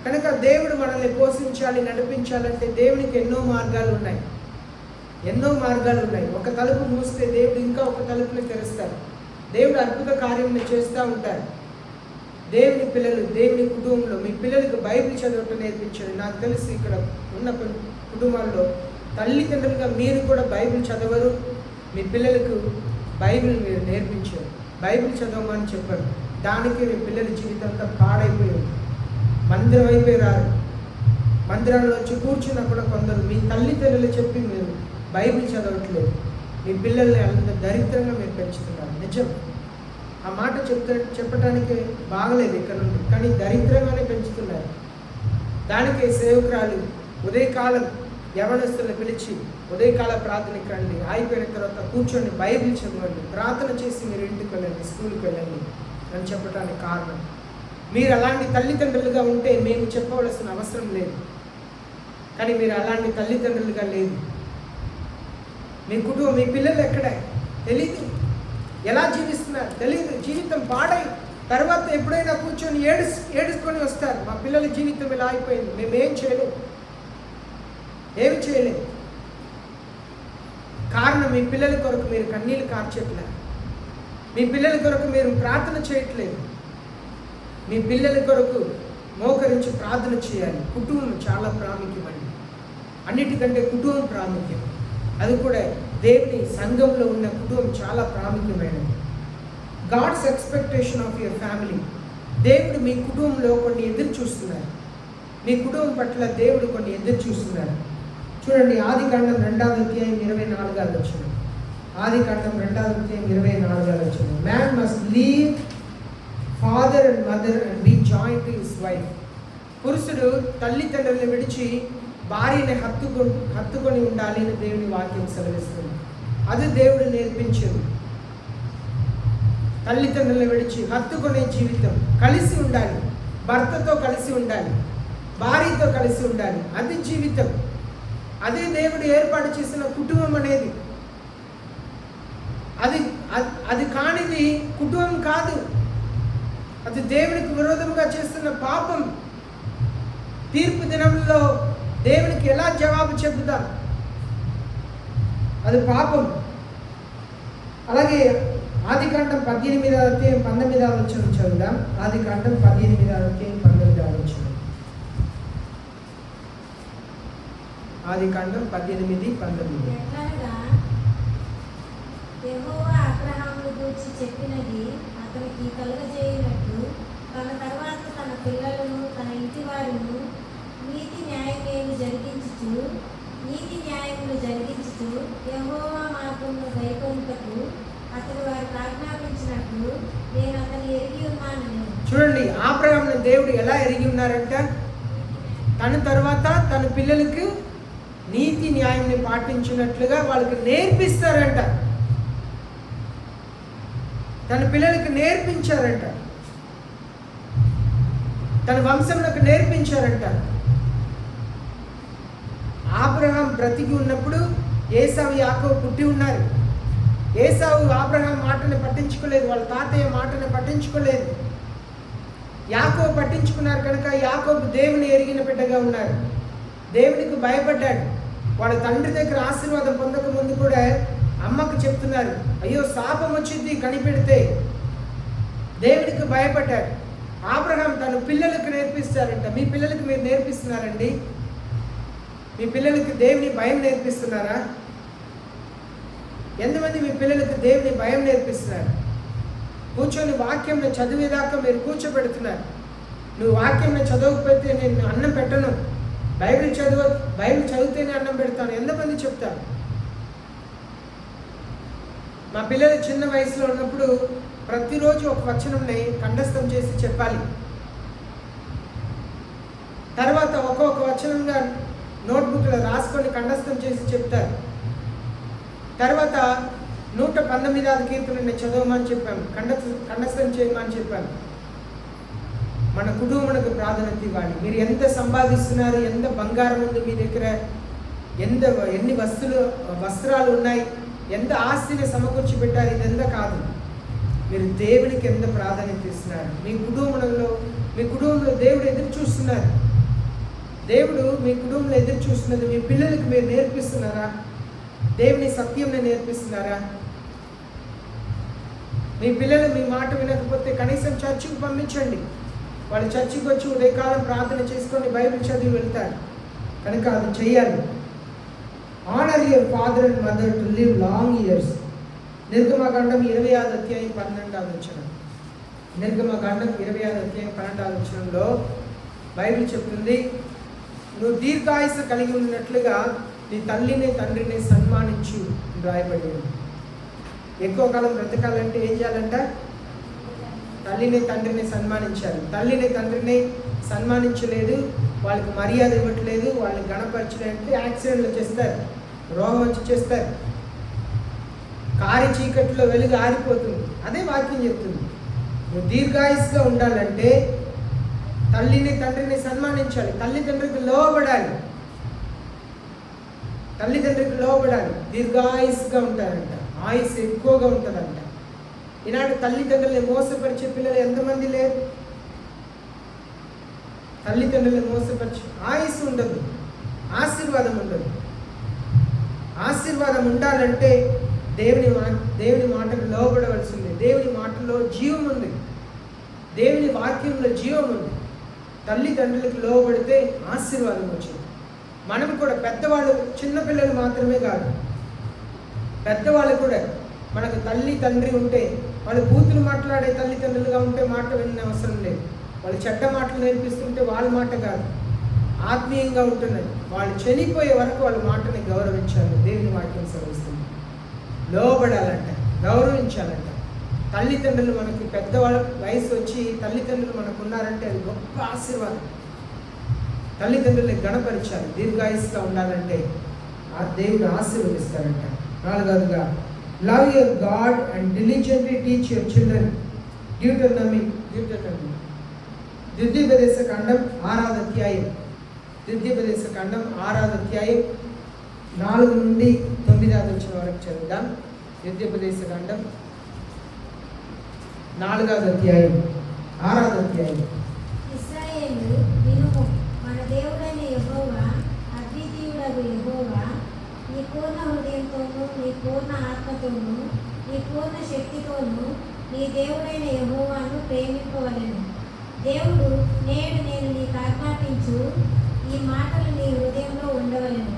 కనుక దేవుడు మనల్ని పోషించాలి, నడిపించాలంటే దేవునికి ఎన్నో మార్గాలు ఉన్నాయి. ఒక తలుపు మూస్తే దేవుడు ఇంకా ఒక తలుపుని తెరుస్తారు. దేవుడు అద్భుత కార్యం చేస్తూ ఉంటారు. దేవుని పిల్లలు, దేవుని కుటుంబంలో మీ పిల్లలకు బైబిల్ చదవటం నేర్పించండి. నాకు తెలిసి ఇక్కడ ఉన్న కుటుంబాల్లో తల్లిదండ్రులుగా మీరు కూడా బైబిల్ చదవరు. మీ పిల్లలకు బైబిల్ మీరు నేర్పించారు, బైబిల్ చదవమని చెప్పారు. దానికి మీ పిల్లల జీవితం అంతా పాడైపోయింది. మందిరం అయిపోయి రారు. మందిరాల్లో వచ్చి కూర్చున్నప్పుడు కొందరు మీ తల్లిదండ్రులు చెప్పి మీరు బైబిల్ చదవట్లేదు. మీ పిల్లల్ని అంత దరిద్రంగా మీరు పెంచుతున్నారు. నిజం, ఆ మాట చెప్పడానికి బాగలేదు ఇక్కడ నుండి, కానీ దరిద్రంగానే పెంచుతున్నారు. దానికే సేవకురాలు ఉదయకాలం యవనస్తులను పిలిచి ఉదయకాల ప్రార్థనకి రండి, అయిపోయిన తర్వాత కూర్చొని బైబిల్ చదవండి, ప్రార్థన చేసి మీరు ఇంటికి వెళ్ళండి, స్కూల్కి వెళ్ళండి అని చెప్పడానికి కారణం మీరు అలాంటి తల్లిదండ్రులుగా ఉంటే మేము చెప్పవలసిన అవసరం లేదు, కానీ మీరు అలాంటి తల్లిదండ్రులుగా లేదు. మీ కుటుంబం, మీ పిల్లలు ఎక్కడ తెలీదు, ఎలా జీవిస్తున్నారు తెలీదు. జీవితం పాడై తర్వాత ఎప్పుడైనా కూర్చొని ఏడుచుకొని వస్తారు, మా పిల్లల జీవితం ఇలా అయిపోయింది, మేమేం చేయలేము, ఏమి చేయలేము. కారణం, మీ పిల్లల కొరకు మీరు కన్నీళ్ళు కార్చట్లేదు, మీ పిల్లల కొరకు మీరు ప్రార్థన చేయట్లేదు. మీ పిల్లల కొరకు మోకరించి ప్రార్థన చేయాలి. కుటుంబం చాలా ప్రాముఖ్యమండి, అన్నిటికంటే కుటుంబం ప్రాముఖ్యం. అది కూడా దేవుని సంఘంలో ఉన్న కుటుంబం చాలా ప్రాముఖ్యమైనది. God's expectation of your family. దేవుడు మీ కుటుంబంలో కొన్ని ఎదురు చూస్తున్నారు, మీ కుటుంబం పట్ల దేవుడు కొన్ని ఎదురు చూస్తున్నారు. చూడండి, ఆదికాండం 2వ అధ్యాయం 24వ వచనం. ఆదికాండం 2వ అధ్యాయం 24వ వచనం. Man must leave father and mother and be joint to his wife. పురుషుడు తల్లిదండ్రులను విడిచి భార్యని హత్తుకొని ఉండాలి అని దేవుని వాక్యం సెలవిస్తుంది. అది దేవుడు నేర్పించింది. తల్లిదండ్రులను విడిచి హత్తుకునే జీవితం, కలిసి ఉండాలి, భర్తతో కలిసి ఉండాలి, భార్యతో కలిసి ఉండాలి, అది జీవితం. అదే దేవుడు ఏర్పాటు చేసిన కుటుంబం అనేది. అది కానిది కుటుంబం కాదు, అది దేవునికి విరోధంగా చేస్తున్న పాపం. తీర్పు దినంలో దేవునికి ఎలా జవాబు చెబుతాం? అది పాపం. అలాగే ఆదికాండం 18వ అధ్యాయం 19వ వచనం చదువుదాం. ఆదికాండం 18వ అధ్యాయం 19వ వచనం. ఆదికాండం 18:19. యెహోవా అబ్రహామును గూర్చి చెప్పినది అతనికి కలుగజేయునట్టు తన తర్వాత తన పిల్లలను తన ఇంటి వారును నీతి న్యాయములు జరిగించుచు యెహోవా మార్గమును గైకొనుటకు అతడు వారికి ఆజ్ఞాపించినట్లు నేను అతన్ని ఎరిగి ఉన్నానని. చూడండి, అబ్రహామును దేవుడు ఎలా ఎరిగి ఉన్నారంట? తన తర్వాత తన పిల్లలకు నీతి న్యాయాన్ని పాటించినట్లుగా వాళ్ళకి నేర్పిస్తారంట. తన పిల్లలకి నేర్పించారంట, తన వంశంలోకి నేర్పించారంట. అబ్రహాం బ్రతికి ఉన్నప్పుడు ఏసావు యాకోబు పుట్టి ఉన్నారు. ఏసావు అబ్రహాం మాటను పట్టించుకోలేదు, వాళ్ళ తాతయ్య మాటను పట్టించుకోలేదు. యాకోబు పట్టించుకున్నారు కనుక యాకోబు దేవుని ఎరిగిన బిడ్డగా ఉన్నారు, దేవునికి భయపడ్డాడు. వాళ్ళ తండ్రి దగ్గర ఆశీర్వాదం పొందక ముందు కూడా అమ్మకు చెప్తున్నారు, అయ్యో శాపం వచ్చింది కనిపెడితే. దేవునికి భయపడ్డాడు. అబ్రహాం తన పిల్లలకు నేర్పిస్తారంట. మీ పిల్లలకు మీరు నేర్పిస్తున్నారండి? మీ పిల్లలకి దేవుని భయం నేర్పిస్తున్నారా? ఎంతమంది మీ పిల్లలకు దేవుని భయం నేర్పిస్తున్నారు? కూర్చొని వాక్యంను చదివేదాకా మీరు కూర్చోబెడుతున్నారు. నువ్వు వాక్యంను చదవకపోతే నేను అన్నం పెట్టను, బైబిల్ చదివితేనే అన్నం పెడతాను. ఎంతమంది చెప్తారు? మా పిల్లలు చిన్న వయసులో ఉన్నప్పుడు ప్రతిరోజు ఒక వచనంని కంఠస్థం చేసి చెప్పాలి. తర్వాత ఒక్కొక్క వచనంగా నోట్బుక్లో రాసుకొని కంఠస్థం చేసి చెప్తారు. తర్వాత 119వ కీర్తనని చదవమని చెప్పాము, కంఠస్థం చేయమని చెప్పాము. మన కుటుంబానికి ప్రాధాన్యత ఇవ్వాలి. మీరు ఎంత సంపాదిస్తున్నారు, ఎంత బంగారం ఉంది మీ దగ్గర, ఎన్ని వస్త్రాలు ఉన్నాయి, ఎంత ఆస్తిని సమకూర్చి పెట్టారు, ఇదంతా కాదు. మీరు దేవునికి ఎంత ప్రాధాన్యత ఇస్తున్నారు? మీ కుటుంబంలో దేవుడు ఎదురు చూస్తున్నారు. దేవుడు మీ కుటుంబంలో ఎదురు చూస్తున్నది మీ పిల్లలకు మీరు నేర్పిస్తున్నారా? దేవుని సత్యంని నేర్పిస్తున్నారా? మీ పిల్లలు మీ మాట వినకపోతే కనీసం చర్చికి పంపించండి. వాళ్ళు చర్చికి వచ్చి ఉదయకాలం ప్రార్థన చేసుకొని బైబిల్ చదివి వెళ్తారు కనుక అది చెయ్యాలి. Honour your father and mother to live long years. నిర్గమకాండం 25వ అధ్యాయం 12వ వచనం. నిర్గమకాండం 25వ అధ్యాయం 12వ వచనంలో బైబిల్ చెప్తుంది, నువ్వు దీర్ఘాయుస్సు కలిగి ఉన్నట్లుగా నీ తల్లిని తండ్రిని సన్మానించు రాయబడి ఉంది. ఎక్కువ కాలం బ్రతకాలంటే ఏం చేయాలంట? తల్లిని తండ్రిని సన్మానించాలి. తల్లిని తండ్రిని సన్మానించలేదు, వాళ్ళకి మర్యాద ఇవ్వట్లేదు, వాళ్ళని గణపరచలేదంటే యాక్సిడెంట్లు చేస్తారు, రోగం వచ్చి చేస్తారు, కారి చీకట్లో వెలుగు ఆరిపోతుంది. అదే వాక్యం చెప్తుంది. నువ్వు దీర్ఘాయుస్గా ఉండాలంటే తల్లిని తండ్రిని సన్మానించాలి, తల్లిదండ్రులకు లోబడాలి, తల్లిదండ్రులకు లోబడాలి. దీర్ఘాయుస్గా ఉంటారంట, ఆయుస్ ఎక్కువగా ఉంటుందంట. ఈనాడు తల్లిదండ్రుల్ని మోసపరిచే పిల్లలు ఎంతమంది లేరు? తల్లిదండ్రులను మోసపరిచి ఆయుస్ ఉండదు, ఆశీర్వాదం ఉండదు. ఆశీర్వాదం ఉండాలంటే దేవుని మాటకు లోబడవలసింది. దేవుని మాటలో జీవం ఉంది, దేవుని వాక్యంలో జీవం ఉంది. తల్లిదండ్రులకు లోబడితే ఆశీర్వాదం వచ్చింది. మనం కూడా పెద్దవాళ్ళు, చిన్నపిల్లలు మాత్రమే కాదు, పెద్దవాళ్ళు కూడా మనకు తల్లి తండ్రి ఉంటే, వాళ్ళు బూతులు మాట్లాడే తల్లిదండ్రులుగా ఉంటే మాట వినే అవసరం లేదు. వాళ్ళు చెడ్డ మాటలు నేర్పిస్తుంటే వాళ్ళ మాట కాదు, ఆత్మీయంగా ఉంటున్నది. వాళ్ళు చనిపోయే వరకు వాళ్ళ మాటని గౌరవించాలి. దేవుని వాక్యం సెలవిస్తుంది. లోబడాలంట, గౌరవించాలంట. తల్లిదండ్రులు మనకి పెద్దవాళ్ళ వయసు వచ్చి తల్లిదండ్రులు మనకు ఉన్నారంటే అది గొప్ప ఆశీర్వాదం. తల్లిదండ్రుల్ని గణపరిచాలి. దీర్ఘాయుస్గా ఉండాలంటే ఆ దేవుడు ఆశీర్వదిస్తారంట. 4వదిగా, love your God and diligently teach your children. Deuteronomy ద్వితీయోపదేశ కాండం 6వ అధ్యాయం, ద్వితీయోపదేశ కాండం 6వ అధ్యాయం 4 నుండి 9వ వచనం వరకు చదువుదాం. ద్వితీయోపదేశ కాండం 4వ అధ్యాయం 6వ అధ్యాయం. ఇశ్రాయేలు వినుము, మన దేవుడైన యెహోవా, అద్వితీయుడగు యెహోవా, నీ పూర్ణ హృదయంతోనూ, నీ పూర్ణ ఆత్మతోనూ, నీ పూర్ణ శక్తితోనూ నీ దేవుడైన యెహోవాను ప్రేమింపవలెను. దేవుడు, నేడు నేను నీకు ఆజ్ఞాపించు ఈ మాటలు నీ హృదయంలో ఉండవలెను.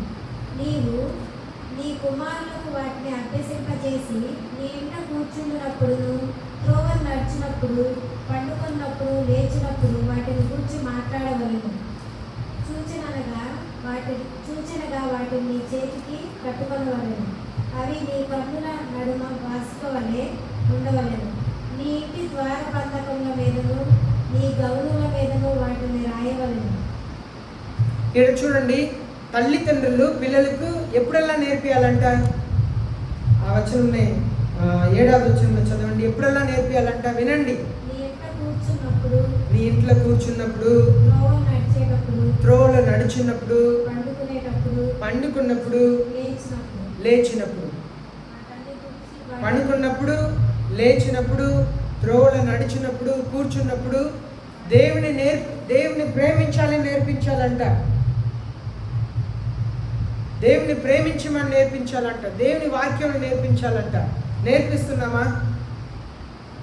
నీవు నీ కుమారులకు వాటిని అభ్యసింపజేసి, నీ ఇంట కూర్చున్నప్పుడును, త్రోవను నడిచినప్పుడు, పండుకున్నప్పుడు, లేచినప్పుడు వాటిని గురించి మాట్లాడవలెను. సూచనగా వాటిని నీ చేతికి కట్టుకొనవలెను. అవి నీ కన్నుల నడుమ వాసుకోవలే ఉండవలెను. నీ ఇంటి ద్వారబంధకముల మీదను, నీ గౌనుల మీదను వాటిని రాయవలెను. ఇక్కడ చూడండి, తల్లిదండ్రులు పిల్లలకు ఎప్పుడెల్లా నేర్పియాలంట? ఆ వచనంని 7వ వచనంలో చదవండి. ఎప్పుడెల్లా నేర్పియాలంట? వినండి. నీ ఇంట్లో కూర్చున్నప్పుడు, త్రోవలో నడిచినప్పుడు, పండుకున్నప్పుడు, లేచినప్పుడు. పండుకున్నప్పుడు, లేచినప్పుడు, త్రోవలో నడిచినప్పుడు, కూర్చున్నప్పుడు దేవుని ప్రేమించాలని నేర్పించాలంట. దేవుని ప్రేమించమని నేర్పించాలంట. దేవుని వాక్యం నేర్పించాలంట. నేర్పిస్తున్నామా?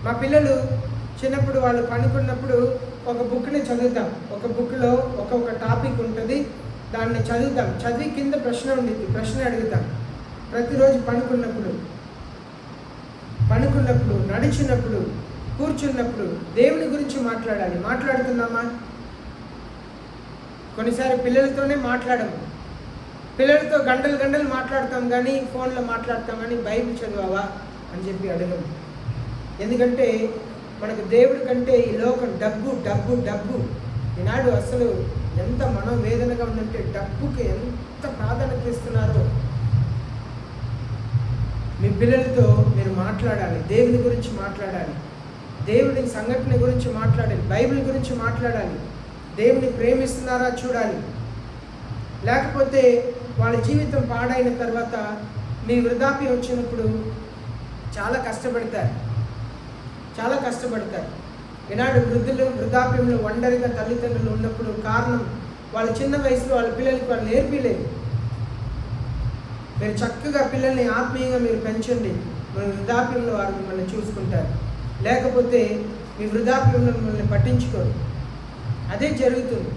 మా పిల్లలు చిన్నప్పుడు వాళ్ళు పనుకున్నప్పుడు ఒక బుక్ని చదువుతాం. ఒక బుక్లో ఒక్కొక్క టాపిక్ ఉంటుంది, దాన్ని చదువుతాం. చదివి కింద ప్రశ్న ఉండిద్ది, ప్రశ్న అడుగుతాం. ప్రతిరోజు పనుకున్నప్పుడు, నడిచినప్పుడు, కూర్చున్నప్పుడు దేవుని గురించి మాట్లాడాలి. మాట్లాడుతున్నామా? కొన్నిసారి పిల్లలతోనే మాట్లాడము. పిల్లలతో గంటలు మాట్లాడతాం కానీ, ఫోన్లో మాట్లాడతాం కానీ, బైబిల్ చదివావా అని చెప్పి అడగము. ఎందుకంటే మనకు దేవుడి కంటే ఈ లోకం డబ్బు. ఈనాడు అసలు ఎంత మనోవేదనగా ఉందంటే డబ్బుకి ఎంత ప్రాధాన్యత ఇస్తున్నారో. మీ పిల్లలతో మీరు మాట్లాడాలి, దేవుని గురించి మాట్లాడాలి, దేవుని సంఘటన గురించి మాట్లాడాలి, బైబిల్ గురించి మాట్లాడాలి, దేవుని ప్రేమిస్తున్నారా చూడాలి. లేకపోతే వాళ్ళ జీవితం పాడైన తర్వాత మీ వృద్ధాప్యం వచ్చినప్పుడు చాలా కష్టపడతారు. ఈనాడు వృద్ధాప్యంలో ఒంటరిగా తల్లిదండ్రులు ఉన్నప్పుడు కారణం వాళ్ళ చిన్న వయసులో వాళ్ళ పిల్లలకి వాళ్ళు నేర్పిలేదు. మీరు చక్కగా పిల్లల్ని ఆత్మీయంగా మీరు పెంచండి, మన వృద్ధాప్యంలో వారు మిమ్మల్ని చూసుకుంటారు. లేకపోతే మీ వృద్ధాప్యంలో మిమ్మల్ని పట్టించుకోరు. అదే జరుగుతుంది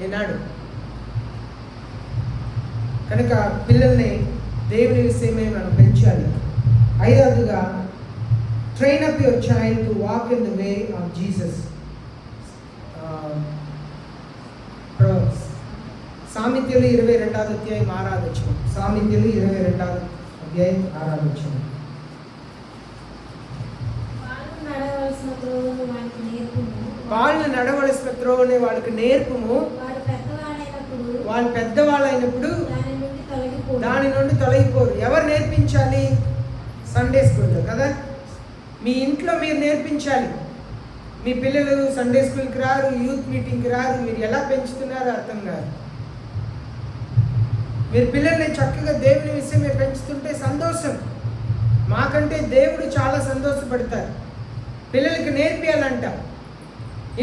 ఈనాడు. కనుక పిల్లల్ని దేవుని విషయమే మనం పెంచాలి. 5వదిగా, train up your child to walk in the way of Jesus. సామెతలు 22వ అధ్యాయం 6వ వచనం. సామెతలు 22వ అధ్యాయం 6వ వచనం. వాళ్ళు నడవలసిన త్రోవని వాళ్ళకి నేర్పుము. వాళ్ళు పెద్దవాళ్ళైనప్పుడు దాని నుండి తొలగిపోరు. ఎవరు నేర్పించాలి? సండే స్కూల్లో కదా. మీ ఇంట్లో మీరు నేర్పించాలి. మీ పిల్లలు సండే స్కూల్కి రారు, యూత్ మీటింగ్కి రారు, మీరు ఎలా పెంచుతున్నారో అర్థం కాదు. మీరు పిల్లల్ని చక్కగా దేవుని విషయమే పెంచుతుంటే సంతోషం. మాకంటే దేవుడు చాలా సంతోషపడతారు. పిల్లలకి నేర్పియాలంట,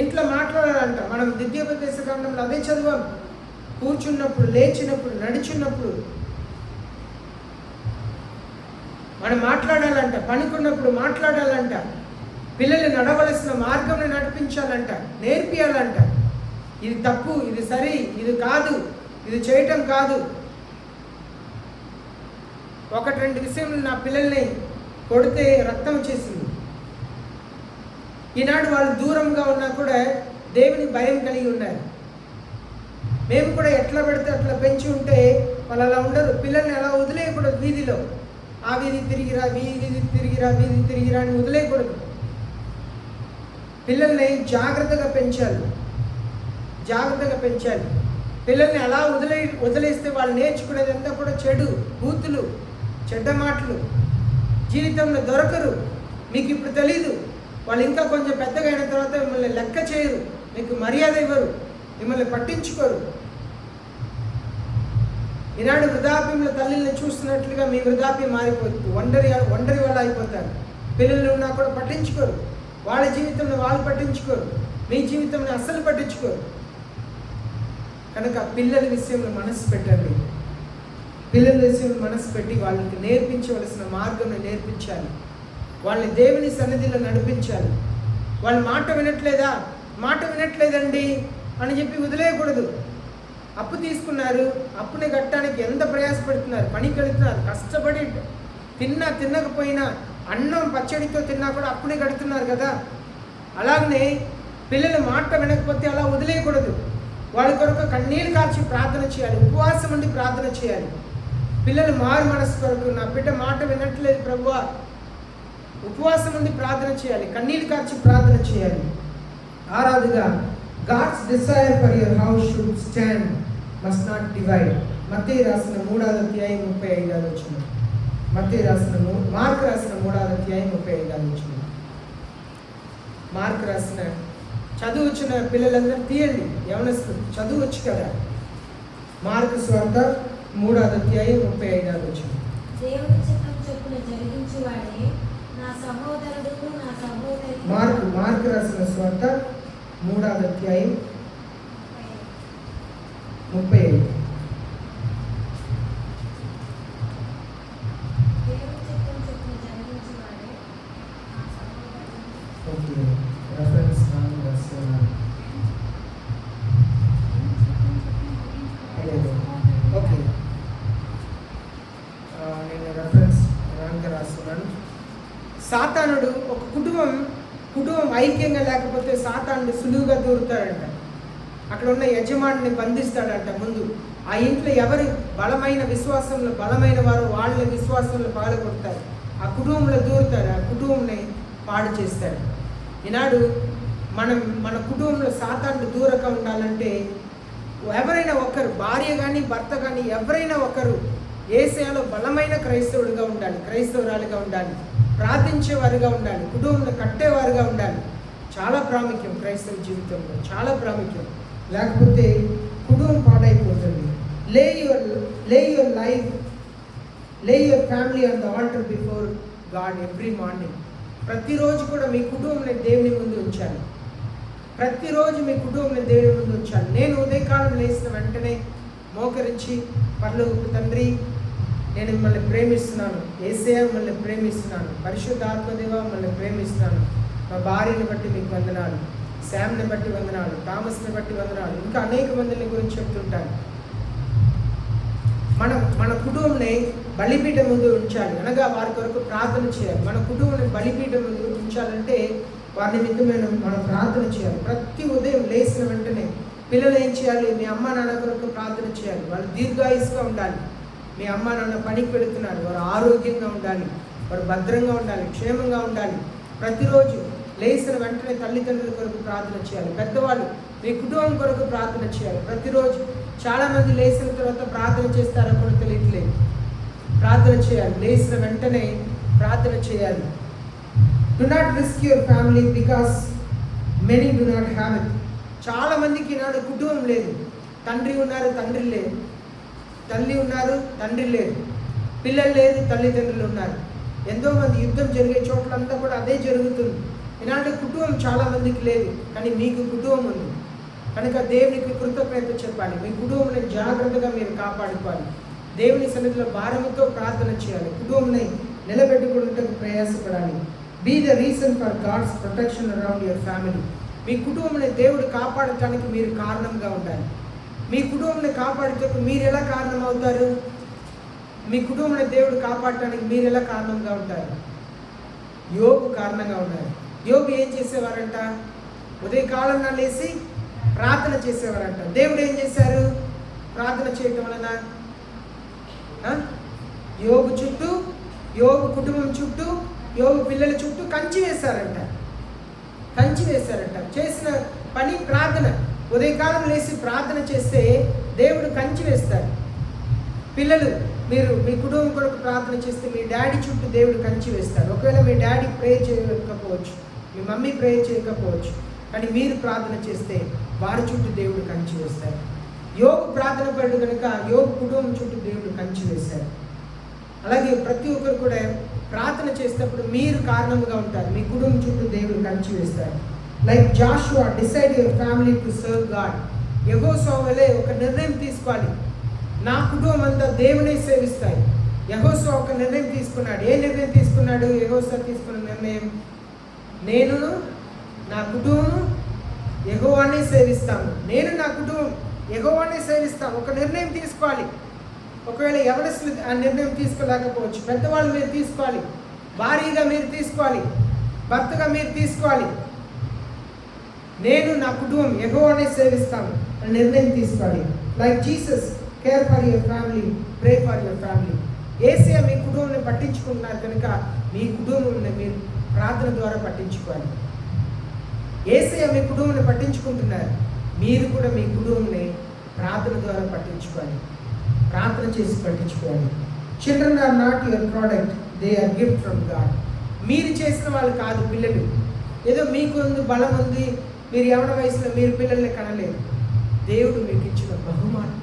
ఇంట్లో మాట్లాడాలంట. మనం ద్వితీయోపదేశ కాండంలో అదే చదివాం. కూర్చున్నప్పుడు, లేచినప్పుడు, నడిచినప్పుడు మనం మాట్లాడాలంట, పనుకున్నప్పుడు మాట్లాడాలంట, పిల్లలు నడవలసిన మార్గంని నడిపించాలంట, నేర్పియాలంట. ఇది తప్పు, ఇది సరి, ఇది కాదు, ఇది చేయటం కాదు. ఒకటి రెండు విషయంలో నా పిల్లల్ని కొడితే రక్తం వచ్చేసింది. ఈనాడు వాళ్ళు దూరంగా ఉన్నా కూడా దేవుని భయం కలిగి ఉన్నారు. మేము కూడా ఎట్లా పెడితే అట్లా పెంచి ఉంటే వాళ్ళు అలా ఉండరు. పిల్లల్ని అలా వదిలేయకూడదు. వీధిలో ఆ వీధి తిరిగిరా, వీధి తిరిగిరా, వీధి తిరిగిరా అని వదిలేయకూడదు. పిల్లల్ని జాగ్రత్తగా పెంచాలి, జాగ్రత్తగా పెంచాలి. పిల్లల్ని అలా వదిలేస్తే వాళ్ళు నేర్చుకునేది అంతా కూడా చెడు, బూతులు, చెడ్డ మాటలు. జీవితంలో దొరకరు. మీకు ఇప్పుడు తెలీదు, వాళ్ళు ఇంకా కొంచెం పెద్దగా అయిన తర్వాత మిమ్మల్ని లెక్క చేయరు, మీకు మర్యాద ఇవ్వరు, మిమ్మల్ని పట్టించుకోరు. ఈనాడు వృద్ధాప్యంలో తల్లిని చూస్తున్నట్లుగా మీ వృద్ధాప్యం మారిపోతుంది. ఒంటరి వాళ్ళు అయిపోతారు. పిల్లలు ఉన్నా కూడా పట్టించుకోరు. వాళ్ళ జీవితంలో వాళ్ళు పట్టించుకోరు, మీ జీవితంలో అస్సలు పట్టించుకోరు. కనుక పిల్లల విషయంలో మనసు పెట్టండి. పిల్లల విషయంలో మనసు పెట్టి వాళ్ళకి నేర్పించవలసిన మార్గంలో నేర్పించాలి. వాళ్ళని దేవుని సన్నిధిలో నడిపించాలి. వాళ్ళ మాట వినట్లేదండి అని చెప్పి వదిలేయకూడదు. అప్పు తీసుకున్నారు, అప్పుని కట్టడానికి ఎంత ప్రయాసపడుతున్నారు, పనికి వెళుతున్నారు, కష్టపడి తినకపోయినా అన్నం పచ్చడితో తిన్నా కూడా అప్పుని కడుతున్నారు కదా. అలాగనే పిల్లల మాట వినకపోతే అలా వదిలేయకూడదు. వాళ్ళ కొరకు కన్నీళ్ళు కార్చి ప్రార్థన చేయాలి, ఉపవాసం ఉండి ప్రార్థన చేయాలి. పిల్లలు మారు మనసు కొరకు, నా బిడ్డ మాట వినట్లేదు ప్రభువా, ఉపవాసం ఉండి ప్రార్థన చేయాలి, కన్నీళ్ళు కార్చి ప్రార్థన చేయాలి. ఆరాధగా God's desire for your house should stand, must not divide. మత్తయి రాసిన 3వ అధ్యాయం 35వ వచనం. మార్కు రాసిన 3వ అధ్యాయం 35వ వచనం. మార్కు రాసిన చదువు వచ్చిన పిల్లలందరూ తీయండి, యవనస్తులు చదువు వచ్చు కదా. మార్కు సువార్త 3వ అధ్యాయం 35వ వచనం. దేవుని చిత్తం చొప్పున జరిగించువాడే నా సహోదరుడు, నా సహోదరి. మార్కు రాసిన సువార్త 3వ అధ్యాయం 35. ఓకే, రెఫరెన్స్ రాస్తున్నాను. ఓకే, నేను రెఫరెన్స్ రాంగ్ రాస్తున్నాను. సాతానుడు ఒక కుటుంబం ఐక్యంగా లేకపోతే సాతానుడు సులువుగా దూరుతాడంట. అక్కడ ఉన్న యజమానిని బంధిస్తాడంట. ముందు ఆ ఇంట్లో ఎవరు బలమైన విశ్వాసంలో బలమైన వారు వాళ్ళ విశ్వాసంలో పాల్గొడతారు. ఆ కుటుంబంలో దూరుతాడు, ఆ కుటుంబంని పాడు చేస్తాడు. ఈనాడు మన కుటుంబంలో సాతానుడు దూరక ఉండాలంటే ఎవరైనా ఒకరు, భార్య కానీ భర్త కానీ ఎవరైనా ఒకరు యేసయ్యలో బలమైన క్రైస్తవుడిగా ఉండాలి, క్రైస్తవురాలుగా ఉండాలి, ప్రార్థించేవారుగా ఉండాలి, కుటుంబంలో కట్టేవారుగా ఉండాలి. చాలా ప్రాముఖ్యం క్రైస్తవ జీవితంలో, చాలా ప్రాముఖ్యం. లేకపోతే కుటుంబం పాడైపోతుంది. లే your family on the altar before God every morning. ప్రతిరోజు కూడా మీ కుటుంబాన్ని దేవుని ముందు ఉంచాలి. ప్రతిరోజు మీ కుటుంబాన్ని దేవుని ముందు ఉంచాలి. నేను ఉదయకాలం లేచిన వెంటనే మోకరించి, పరలోకపు తండ్రి, నేను మిమ్మల్ని ప్రేమిస్తున్నాను, యేసయ్య మిమ్మల్ని ప్రేమిస్తున్నాను, పరిశుద్ధ ఆత్మదేవ మిమ్మల్ని ప్రేమిస్తున్నాను, మా భార్యని బట్టి మీకు వందనాలు, శామ్ని బట్టి వందనాలు, థామస్ని బట్టి వందనాలు, ఇంకా అనేక మందిని గురించి చెప్తుంటాను. మన కుటుంబాన్ని బలిపీఠం ముందు ఉంచాలి, అనగా వారి కొరకు ప్రార్థన చేయాలి. మన కుటుంబాన్ని బలిపీఠం ముందు ఉంచాలంటే వారి నిమిత్తమైన మనం ప్రార్థన చేయాలి. ప్రతి ఉదయం లేచిన వెంటనే పిల్లలు ఏం చేయాలి? మీ అమ్మ నాన్న కొరకు ప్రార్థన చేయాలి. వాళ్ళు దీర్ఘాయుస్గా ఉండాలి. మీ అమ్మ నాన్న పనికి పెడుతున్నారు, వారు ఆరోగ్యంగా ఉండాలి, వారు భద్రంగా ఉండాలి, క్షేమంగా ఉండాలి. ప్రతిరోజు లేచిన వెంటనే తల్లిదండ్రుల కొరకు ప్రార్థన చేయాలి. పెద్దవాళ్ళు మీ కుటుంబం కొరకు ప్రార్థన చేయాలి. ప్రతిరోజు చాలామంది లేచిన తర్వాత ప్రార్థన చేస్తారో కూడా తెలియట్లేదు. ప్రార్థన చేయాలి, లేచిన వెంటనే ప్రార్థన చేయాలి. Do not risk your family because many do not have it. చాలామందికి ఈనాడు కుటుంబం లేదు. తండ్రి ఉన్నారు, తండ్రి లేదు. తల్లి ఉన్నారు, తండ్రి లేదు. పిల్లలు లేదు, తల్లిదండ్రులు ఉన్నారు. ఎంతోమంది యుద్ధం జరిగే చోట్లంతా కూడా అదే జరుగుతుంది. ఈనాడు కుటుంబం చాలామందికి లేదు, కానీ మీకు కుటుంబం ఉంది కనుక దేవునికి కృతజ్ఞత చెప్పాలి. మీ కుటుంబాన్ని జాగ్రత్తగా మీరు కాపాడుకోవాలి. దేవుని సన్నిధిలో భారముతో ప్రార్థన చేయాలి. కుటుంబాన్ని నిలబెట్టుకునేందుకు ప్రయాసపడాలి. Be the reason for God's protection around your family. మీ కుటుంబాన్ని దేవుడు కాపాడటానికి మీరు కారణంగా ఉండాలి. మీ కుటుంబాన్ని కాపాడటానికి మీరు ఎలా కారణం అవుతారు? మీ కుటుంబాన్ని దేవుడు కాపాడటానికి మీరు ఎలా కారణంగా ఉంటారు? యోబు కారణంగా ఉన్నారు. యోబు ఏం చేసేవారంట? ఉదయకాలంలో లేచి ప్రార్థన చేసేవారంట. దేవుడు ఏం చేశారు? ప్రార్థన చేయటం వలన యోబు చుట్టూ, యోబు కుటుంబం చుట్టూ, యోబు పిల్లల చుట్టూ కంచి వేశారంట. చేసిన పని ప్రార్థన. ఉదయకాలం లేచి ప్రార్థన చేస్తే దేవుడు కంచి వేస్తారు. పిల్లలు, మీరు మీ కుటుంబం కొరకు ప్రార్థన చేస్తే మీ డాడీ చుట్టూ దేవుడు కంచి వేస్తారు. ఒకవేళ మీ డాడీ ప్రే చేయకపోవచ్చు, మీ మమ్మీ ప్రే చేయకపోవచ్చు, కానీ మీరు ప్రార్థన చేస్తే వారి చుట్టూ దేవుడు కంచి వేస్తారు. యోబు ప్రార్థన పడు కనుక యోబు కుటుంబం చుట్టూ దేవుడు కంచి వేశారు. అలాగే ప్రతి ఒక్కరు కూడా ప్రార్థన చేసేటప్పుడు మీరు కారణంగా ఉంటారు. మీ కుటుంబం చుట్టూ దేవుడు కంచి వేస్తారు. Like Joshua, decide your family to serve God. యెహోషువా ఒక నిర్ణయం తీసుకోవాలి. నా కుటుంబం అంతా దేవుని సేవిస్తాయి. యెహోషువా ఒక నిర్ణయం తీసుకున్నాడు. ఏ నిర్ణయం తీసుకున్నాడు? యెహోషువా తీసుకున్న నిర్ణయం, నేను నా కుటుంబం యెహోవానే సేవిస్తాము. నేను నా కుటుంబం యెహోవానే సేవిస్తాము. ఒక నిర్ణయం తీసుకోవాలి. ఒకవేళ ఎవరిస్తులు ఆ నిర్ణయం తీసుకోలేకపోవచ్చు, పెద్దవాళ్ళు మీరు తీసుకోవాలి. భారీగా మీరు తీసుకోవాలి. భర్తగా మీరు తీసుకోవాలి. నేను నా కుటుంబం యెహోవానే సేవిస్తాను అని నిర్ణయం తీసుకోవాలి. Like Jesus, care for your family, pray for your family. యేసయ్య మీ కుటుంబాన్ని పట్టించుకుంటున్నారు కనుక మీ కుటుంబాన్ని మీరు ప్రార్థన ద్వారా పట్టించుకోవాలి. యేసయ్య మీ కుటుంబాన్ని పట్టించుకుంటున్నారు, మీరు కూడా మీ కుటుంబాన్ని ప్రార్థన ద్వారా పట్టించుకోవాలి. ప్రార్థన చేసి పట్టించుకోవాలి. Children are not your product, they are gift from God. మీరు చేసిన వాళ్ళు కాదు పిల్లలు. ఏదో మీకు ఉంది, బలం ఉంది, మీరు యవ్వన వయసులో మీరు పిల్లల్ని కనలేదు. దేవుడు మీకు ఇచ్చిన బహుమానం,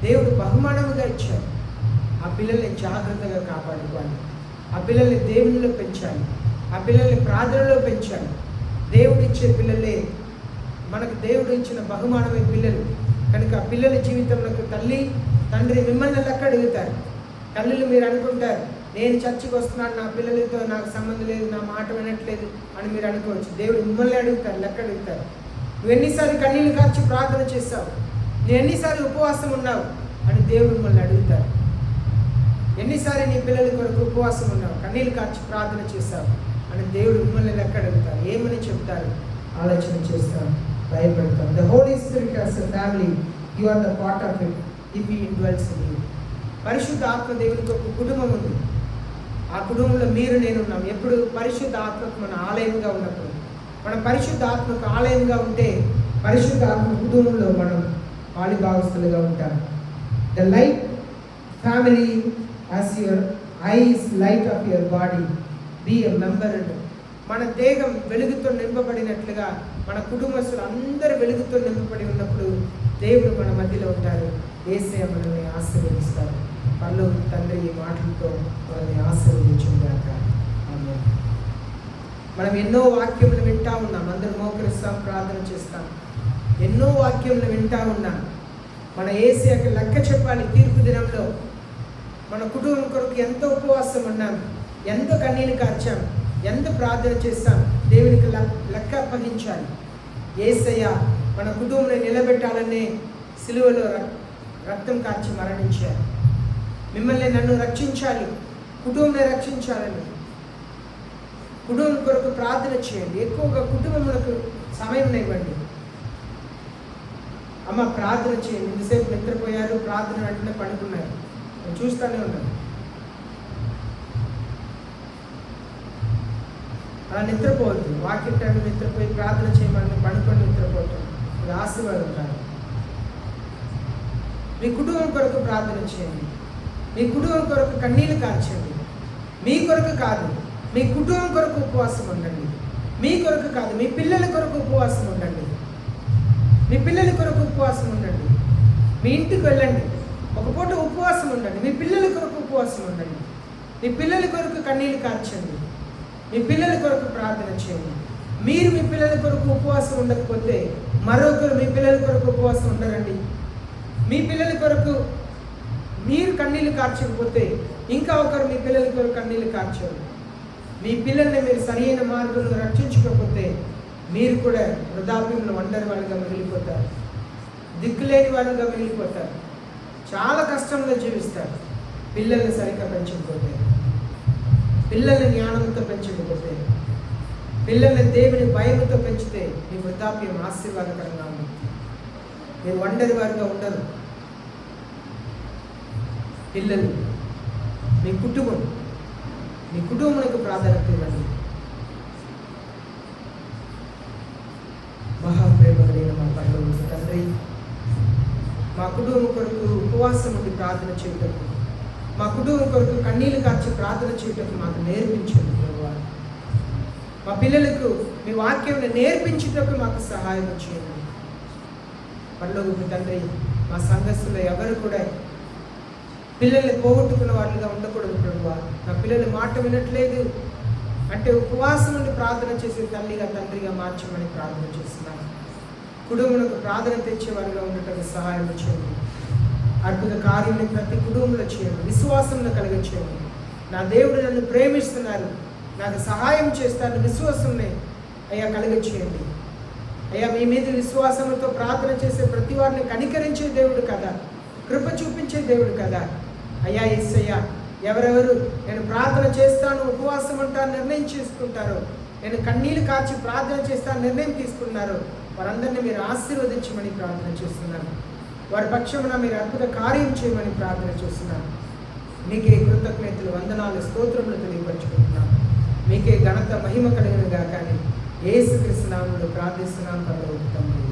దేవుడు బహుమానముగా ఇచ్చారు. ఆ పిల్లల్ని జాగ్రత్తగా కాపాడుకోవాలి. ఆ పిల్లల్ని దేవునిలో పెంచాలి. ఆ పిల్లల్ని ప్రార్థనలో పెంచాలి. దేవుడు ఇచ్చే పిల్లలే మనకు దేవుడు ఇచ్చిన బహుమానమే పిల్లలు. కనుక పిల్లల జీవితంలో తల్లి తండ్రి మిమ్మల్ని లెక్క అడుగుతారు. తల్లులు మీరు అనుకుంటారు, నేను చర్చికి వస్తున్నాను, నా పిల్లలతో నాకు సంబంధం లేదు, నా మాట వినట్లేదు అని మీరు అనుకోవచ్చు. దేవుడు మిమ్మల్ని అడుగుతారు, లెక్క అడుగుతారు. నువ్వు ఎన్నిసార్లు కన్నీళ్ళు కార్చి ప్రార్థన చేస్తావు, నువ్వు ఎన్నిసార్లు ఉపవాసం ఉన్నావు అని దేవుడు మిమ్మల్ని అడుగుతారు. ఎన్నిసార్లు నీ పిల్లల కొరకు ఉపవాసం ఉన్నావు, కన్నీళ్ళు కార్చి ప్రార్థన చేస్తావు అని దేవుడు మిమ్మల్ని లెక్క అడుగుతారు. ఏమని చెప్తారు? ఆలోచన చేస్తాం, భయపడతాం. The Holy Spirit as a family, you are the part of it if he indwells in you. పరిశుద్ధ ఆత్మ దేవునికి ఒక కుటుంబం ఉంది. ఆ కుటుంబంలో మీరు నేను ఉన్నాం. ఎప్పుడు పరిశుద్ధ ఆత్మకు మన ఆలయంగా ఉన్నప్పుడు, మన పరిశుద్ధ ఆత్మకు ఆలయంగా ఉంటే పరిశుద్ధ ఆత్మ కుటుంబంలో మనం పాలిభాగస్తులుగా ఉంటాం. The light family as your eyes light of your body, be a member. మన దేహం వెలుగుతో నింపబడినట్లుగా మన కుటుంబస్తులు అందరూ వెలుగుతో నింపబడి ఉన్నప్పుడు దేవుడు మన మధ్యలో ఉంటారు. యేసయ్య మనల్ని ఆశీర్వదిస్తారు. పరలోక తండ్రి ఈ మాటలతో మనల్ని ఆశీర్వదించుగాక. ఆమేన్. మనం ఎన్నో వాక్యములు వింటా ఉన్నాం. అందరూ మోకరిస్తాం, ప్రార్థన చేస్తాం. ఎన్నో వాక్యములు వింటా ఉన్నాం. మన యేసయ్యకి లెక్క చెప్పాలి. తీర్పు దినంలో మన కుటుంబం కొరకు ఎంతో ఉపవాసం ఉన్నాం, ఎంతో కన్నీళ్ళు కార్చాం, ఎంత ప్రార్థన చేస్తాం. దేవునికి లెక్క అప్పగించాలి. యేసయ్య మన కుటుంబాన్ని నిలబెట్టాలనే సిలువలో రక్తం కార్చి మరణించారు. మిమ్మల్ని నన్ను రక్షించాలి, కుటుంబాన్ని రక్షించాలని కుటుంబం కొరకు ప్రార్థన చేయండి. ఎక్కువగా కుటుంబములకు సమయం ఇవ్వండి. అమ్మ ప్రార్థన చేయండి. ఇంతసేపు నిద్రపోయారు, ప్రార్థన వెంటనే పడుకున్నారు, నేను చూస్తూనే ఉన్నాను. అలా నిద్రపోవద్దు. వాకింగ్ టైంలో నిద్రపోయి ప్రార్థన చేయమని పడుకొని నిద్రపోవటం అది ఆశీర్వాదం కాదు. మీ కుటుంబం కొరకు ప్రార్థన చేయండి. మీ కుటుంబం కొరకు కన్నీళ్ళు కార్చండి. మీ కొరకు కాదు, మీ కుటుంబం కొరకు ఉపవాసం ఉండండి. మీకు కొరకు కాదు, మీ పిల్లల కొరకు ఉపవాసం ఉండండి. మీ పిల్లల కొరకు ఉపవాసం ఉండండి. మీ ఇంటికి వెళ్ళండి, ఒక పూట ఉపవాసం ఉండండి. మీ పిల్లల కొరకు ఉపవాసం ఉండండి. మీ పిల్లల కొరకు కన్నీళ్ళు కార్చండి. మీ పిల్లల కొరకు ప్రార్థన చేయండి. మీరు మీ పిల్లల కొరకు ఉపవాసం ఉండకపోతే మరొకరు మీ పిల్లల కొరకు ఉపవాసం ఉండరండి. మీ పిల్లల కొరకు మీరు కన్నీళ్ళు కార్చకపోతే ఇంకా ఒకరు మీ పిల్లల కొరకు కన్నీళ్ళు కార్చరు. మీ పిల్లల్ని మీరు సరైన మార్గంలో రక్షించకపోతే మీరు కూడా వృద్ధాప్యంలో ఒంటరి వాళ్ళుగా మిగిలిపోతారు, దిక్కులేని వాళ్ళుగా మిగిలిపోతారు, చాలా కష్టంలో జీవిస్తారు. పిల్లల్ని సరిగ్గా పెంచకపోతే, పిల్లల్ని జ్ఞానంతో పెంచకపోతే, పిల్లల్ని దేవుని భయంతో పెంచితే మీ వృద్ధాప్యం ఆశీర్వాదకరంగా ఉంటుంది. మీరు ఒంటరి వారిగా ఉండరు. పిల్లలు, మీ కుటుంబానికి ప్రాధాన్యత ఇవ్వండి. మహాప్రేమ కలిగిన మా పరలోక తండ్రి, మా కుటుంబం కొరకు ఉపవాసం ఉండి ప్రార్థన చేయటకు, మా కుటుంబం కొరకు కన్నీళ్లు కార్చి ప్రార్థన చేయటకు మాకు నేర్పించండి ప్రభువా. మా పిల్లలకు మీ వాక్యం నేర్పించుటకు మాకు సహాయం చేయండి. పరలోక తండ్రి, మా సంఘస్థులు ఎవరు కూడా పిల్లల్ని పోగొట్టుకున్న వాళ్ళుగా ఉండకూడదు ప్రభువా. నా పిల్లలు మాట వినట్లేదు అంటే ఉపవాసం నుండి ప్రార్థన చేసే తల్లిగా తండ్రిగా మార్చమని ప్రార్థన చేస్తున్నాను. కుటుంబాలకు ప్రార్థన తెచ్చేవారుగా ఉండటం సహాయం చేయండి. అద్భుత కార్యాన్ని ప్రతి కుటుంబంలో చేయండి, విశ్వాసంలో కలిగించేయండి. నా దేవుడు నన్ను ప్రేమిస్తున్నారు, నాకు సహాయం చేస్తాను విశ్వాసంని అయ్యా కలిగించేయండి. అయ్యా మీ మీద విశ్వాసంతో ప్రార్థన చేసే ప్రతి వారిని కనికరించే దేవుడు కదా, కృప చూపించే దేవుడు కదా. అయ్యా యేసయ్యా, ఎవరెవరు నేను ప్రార్థన చేస్తాను, ఉపవాసం ఉంటాను నిర్ణయం చేసుకుంటారో, నేను కన్నీళ్ళు కార్చి ప్రార్థన చేస్తాను నిర్ణయం తీసుకున్నారో వారందరినీ మీరు ఆశీర్వదించమని ప్రార్థన చేస్తున్నాను. వారి పక్షమున మీరు అద్భుత కార్యం చేయమని ప్రార్థన చేస్తున్నాను. మీకే కృతజ్ఞతలు, వందనాలు, స్తోత్రములు తెలియపరచుకుంటున్నాను. మీకే ఘనత, మహిమ కలిగిన గాక అని యేసుక్రీస్తు నామములో ప్రార్థిస్తున్నాను పరలోక తండ్రి.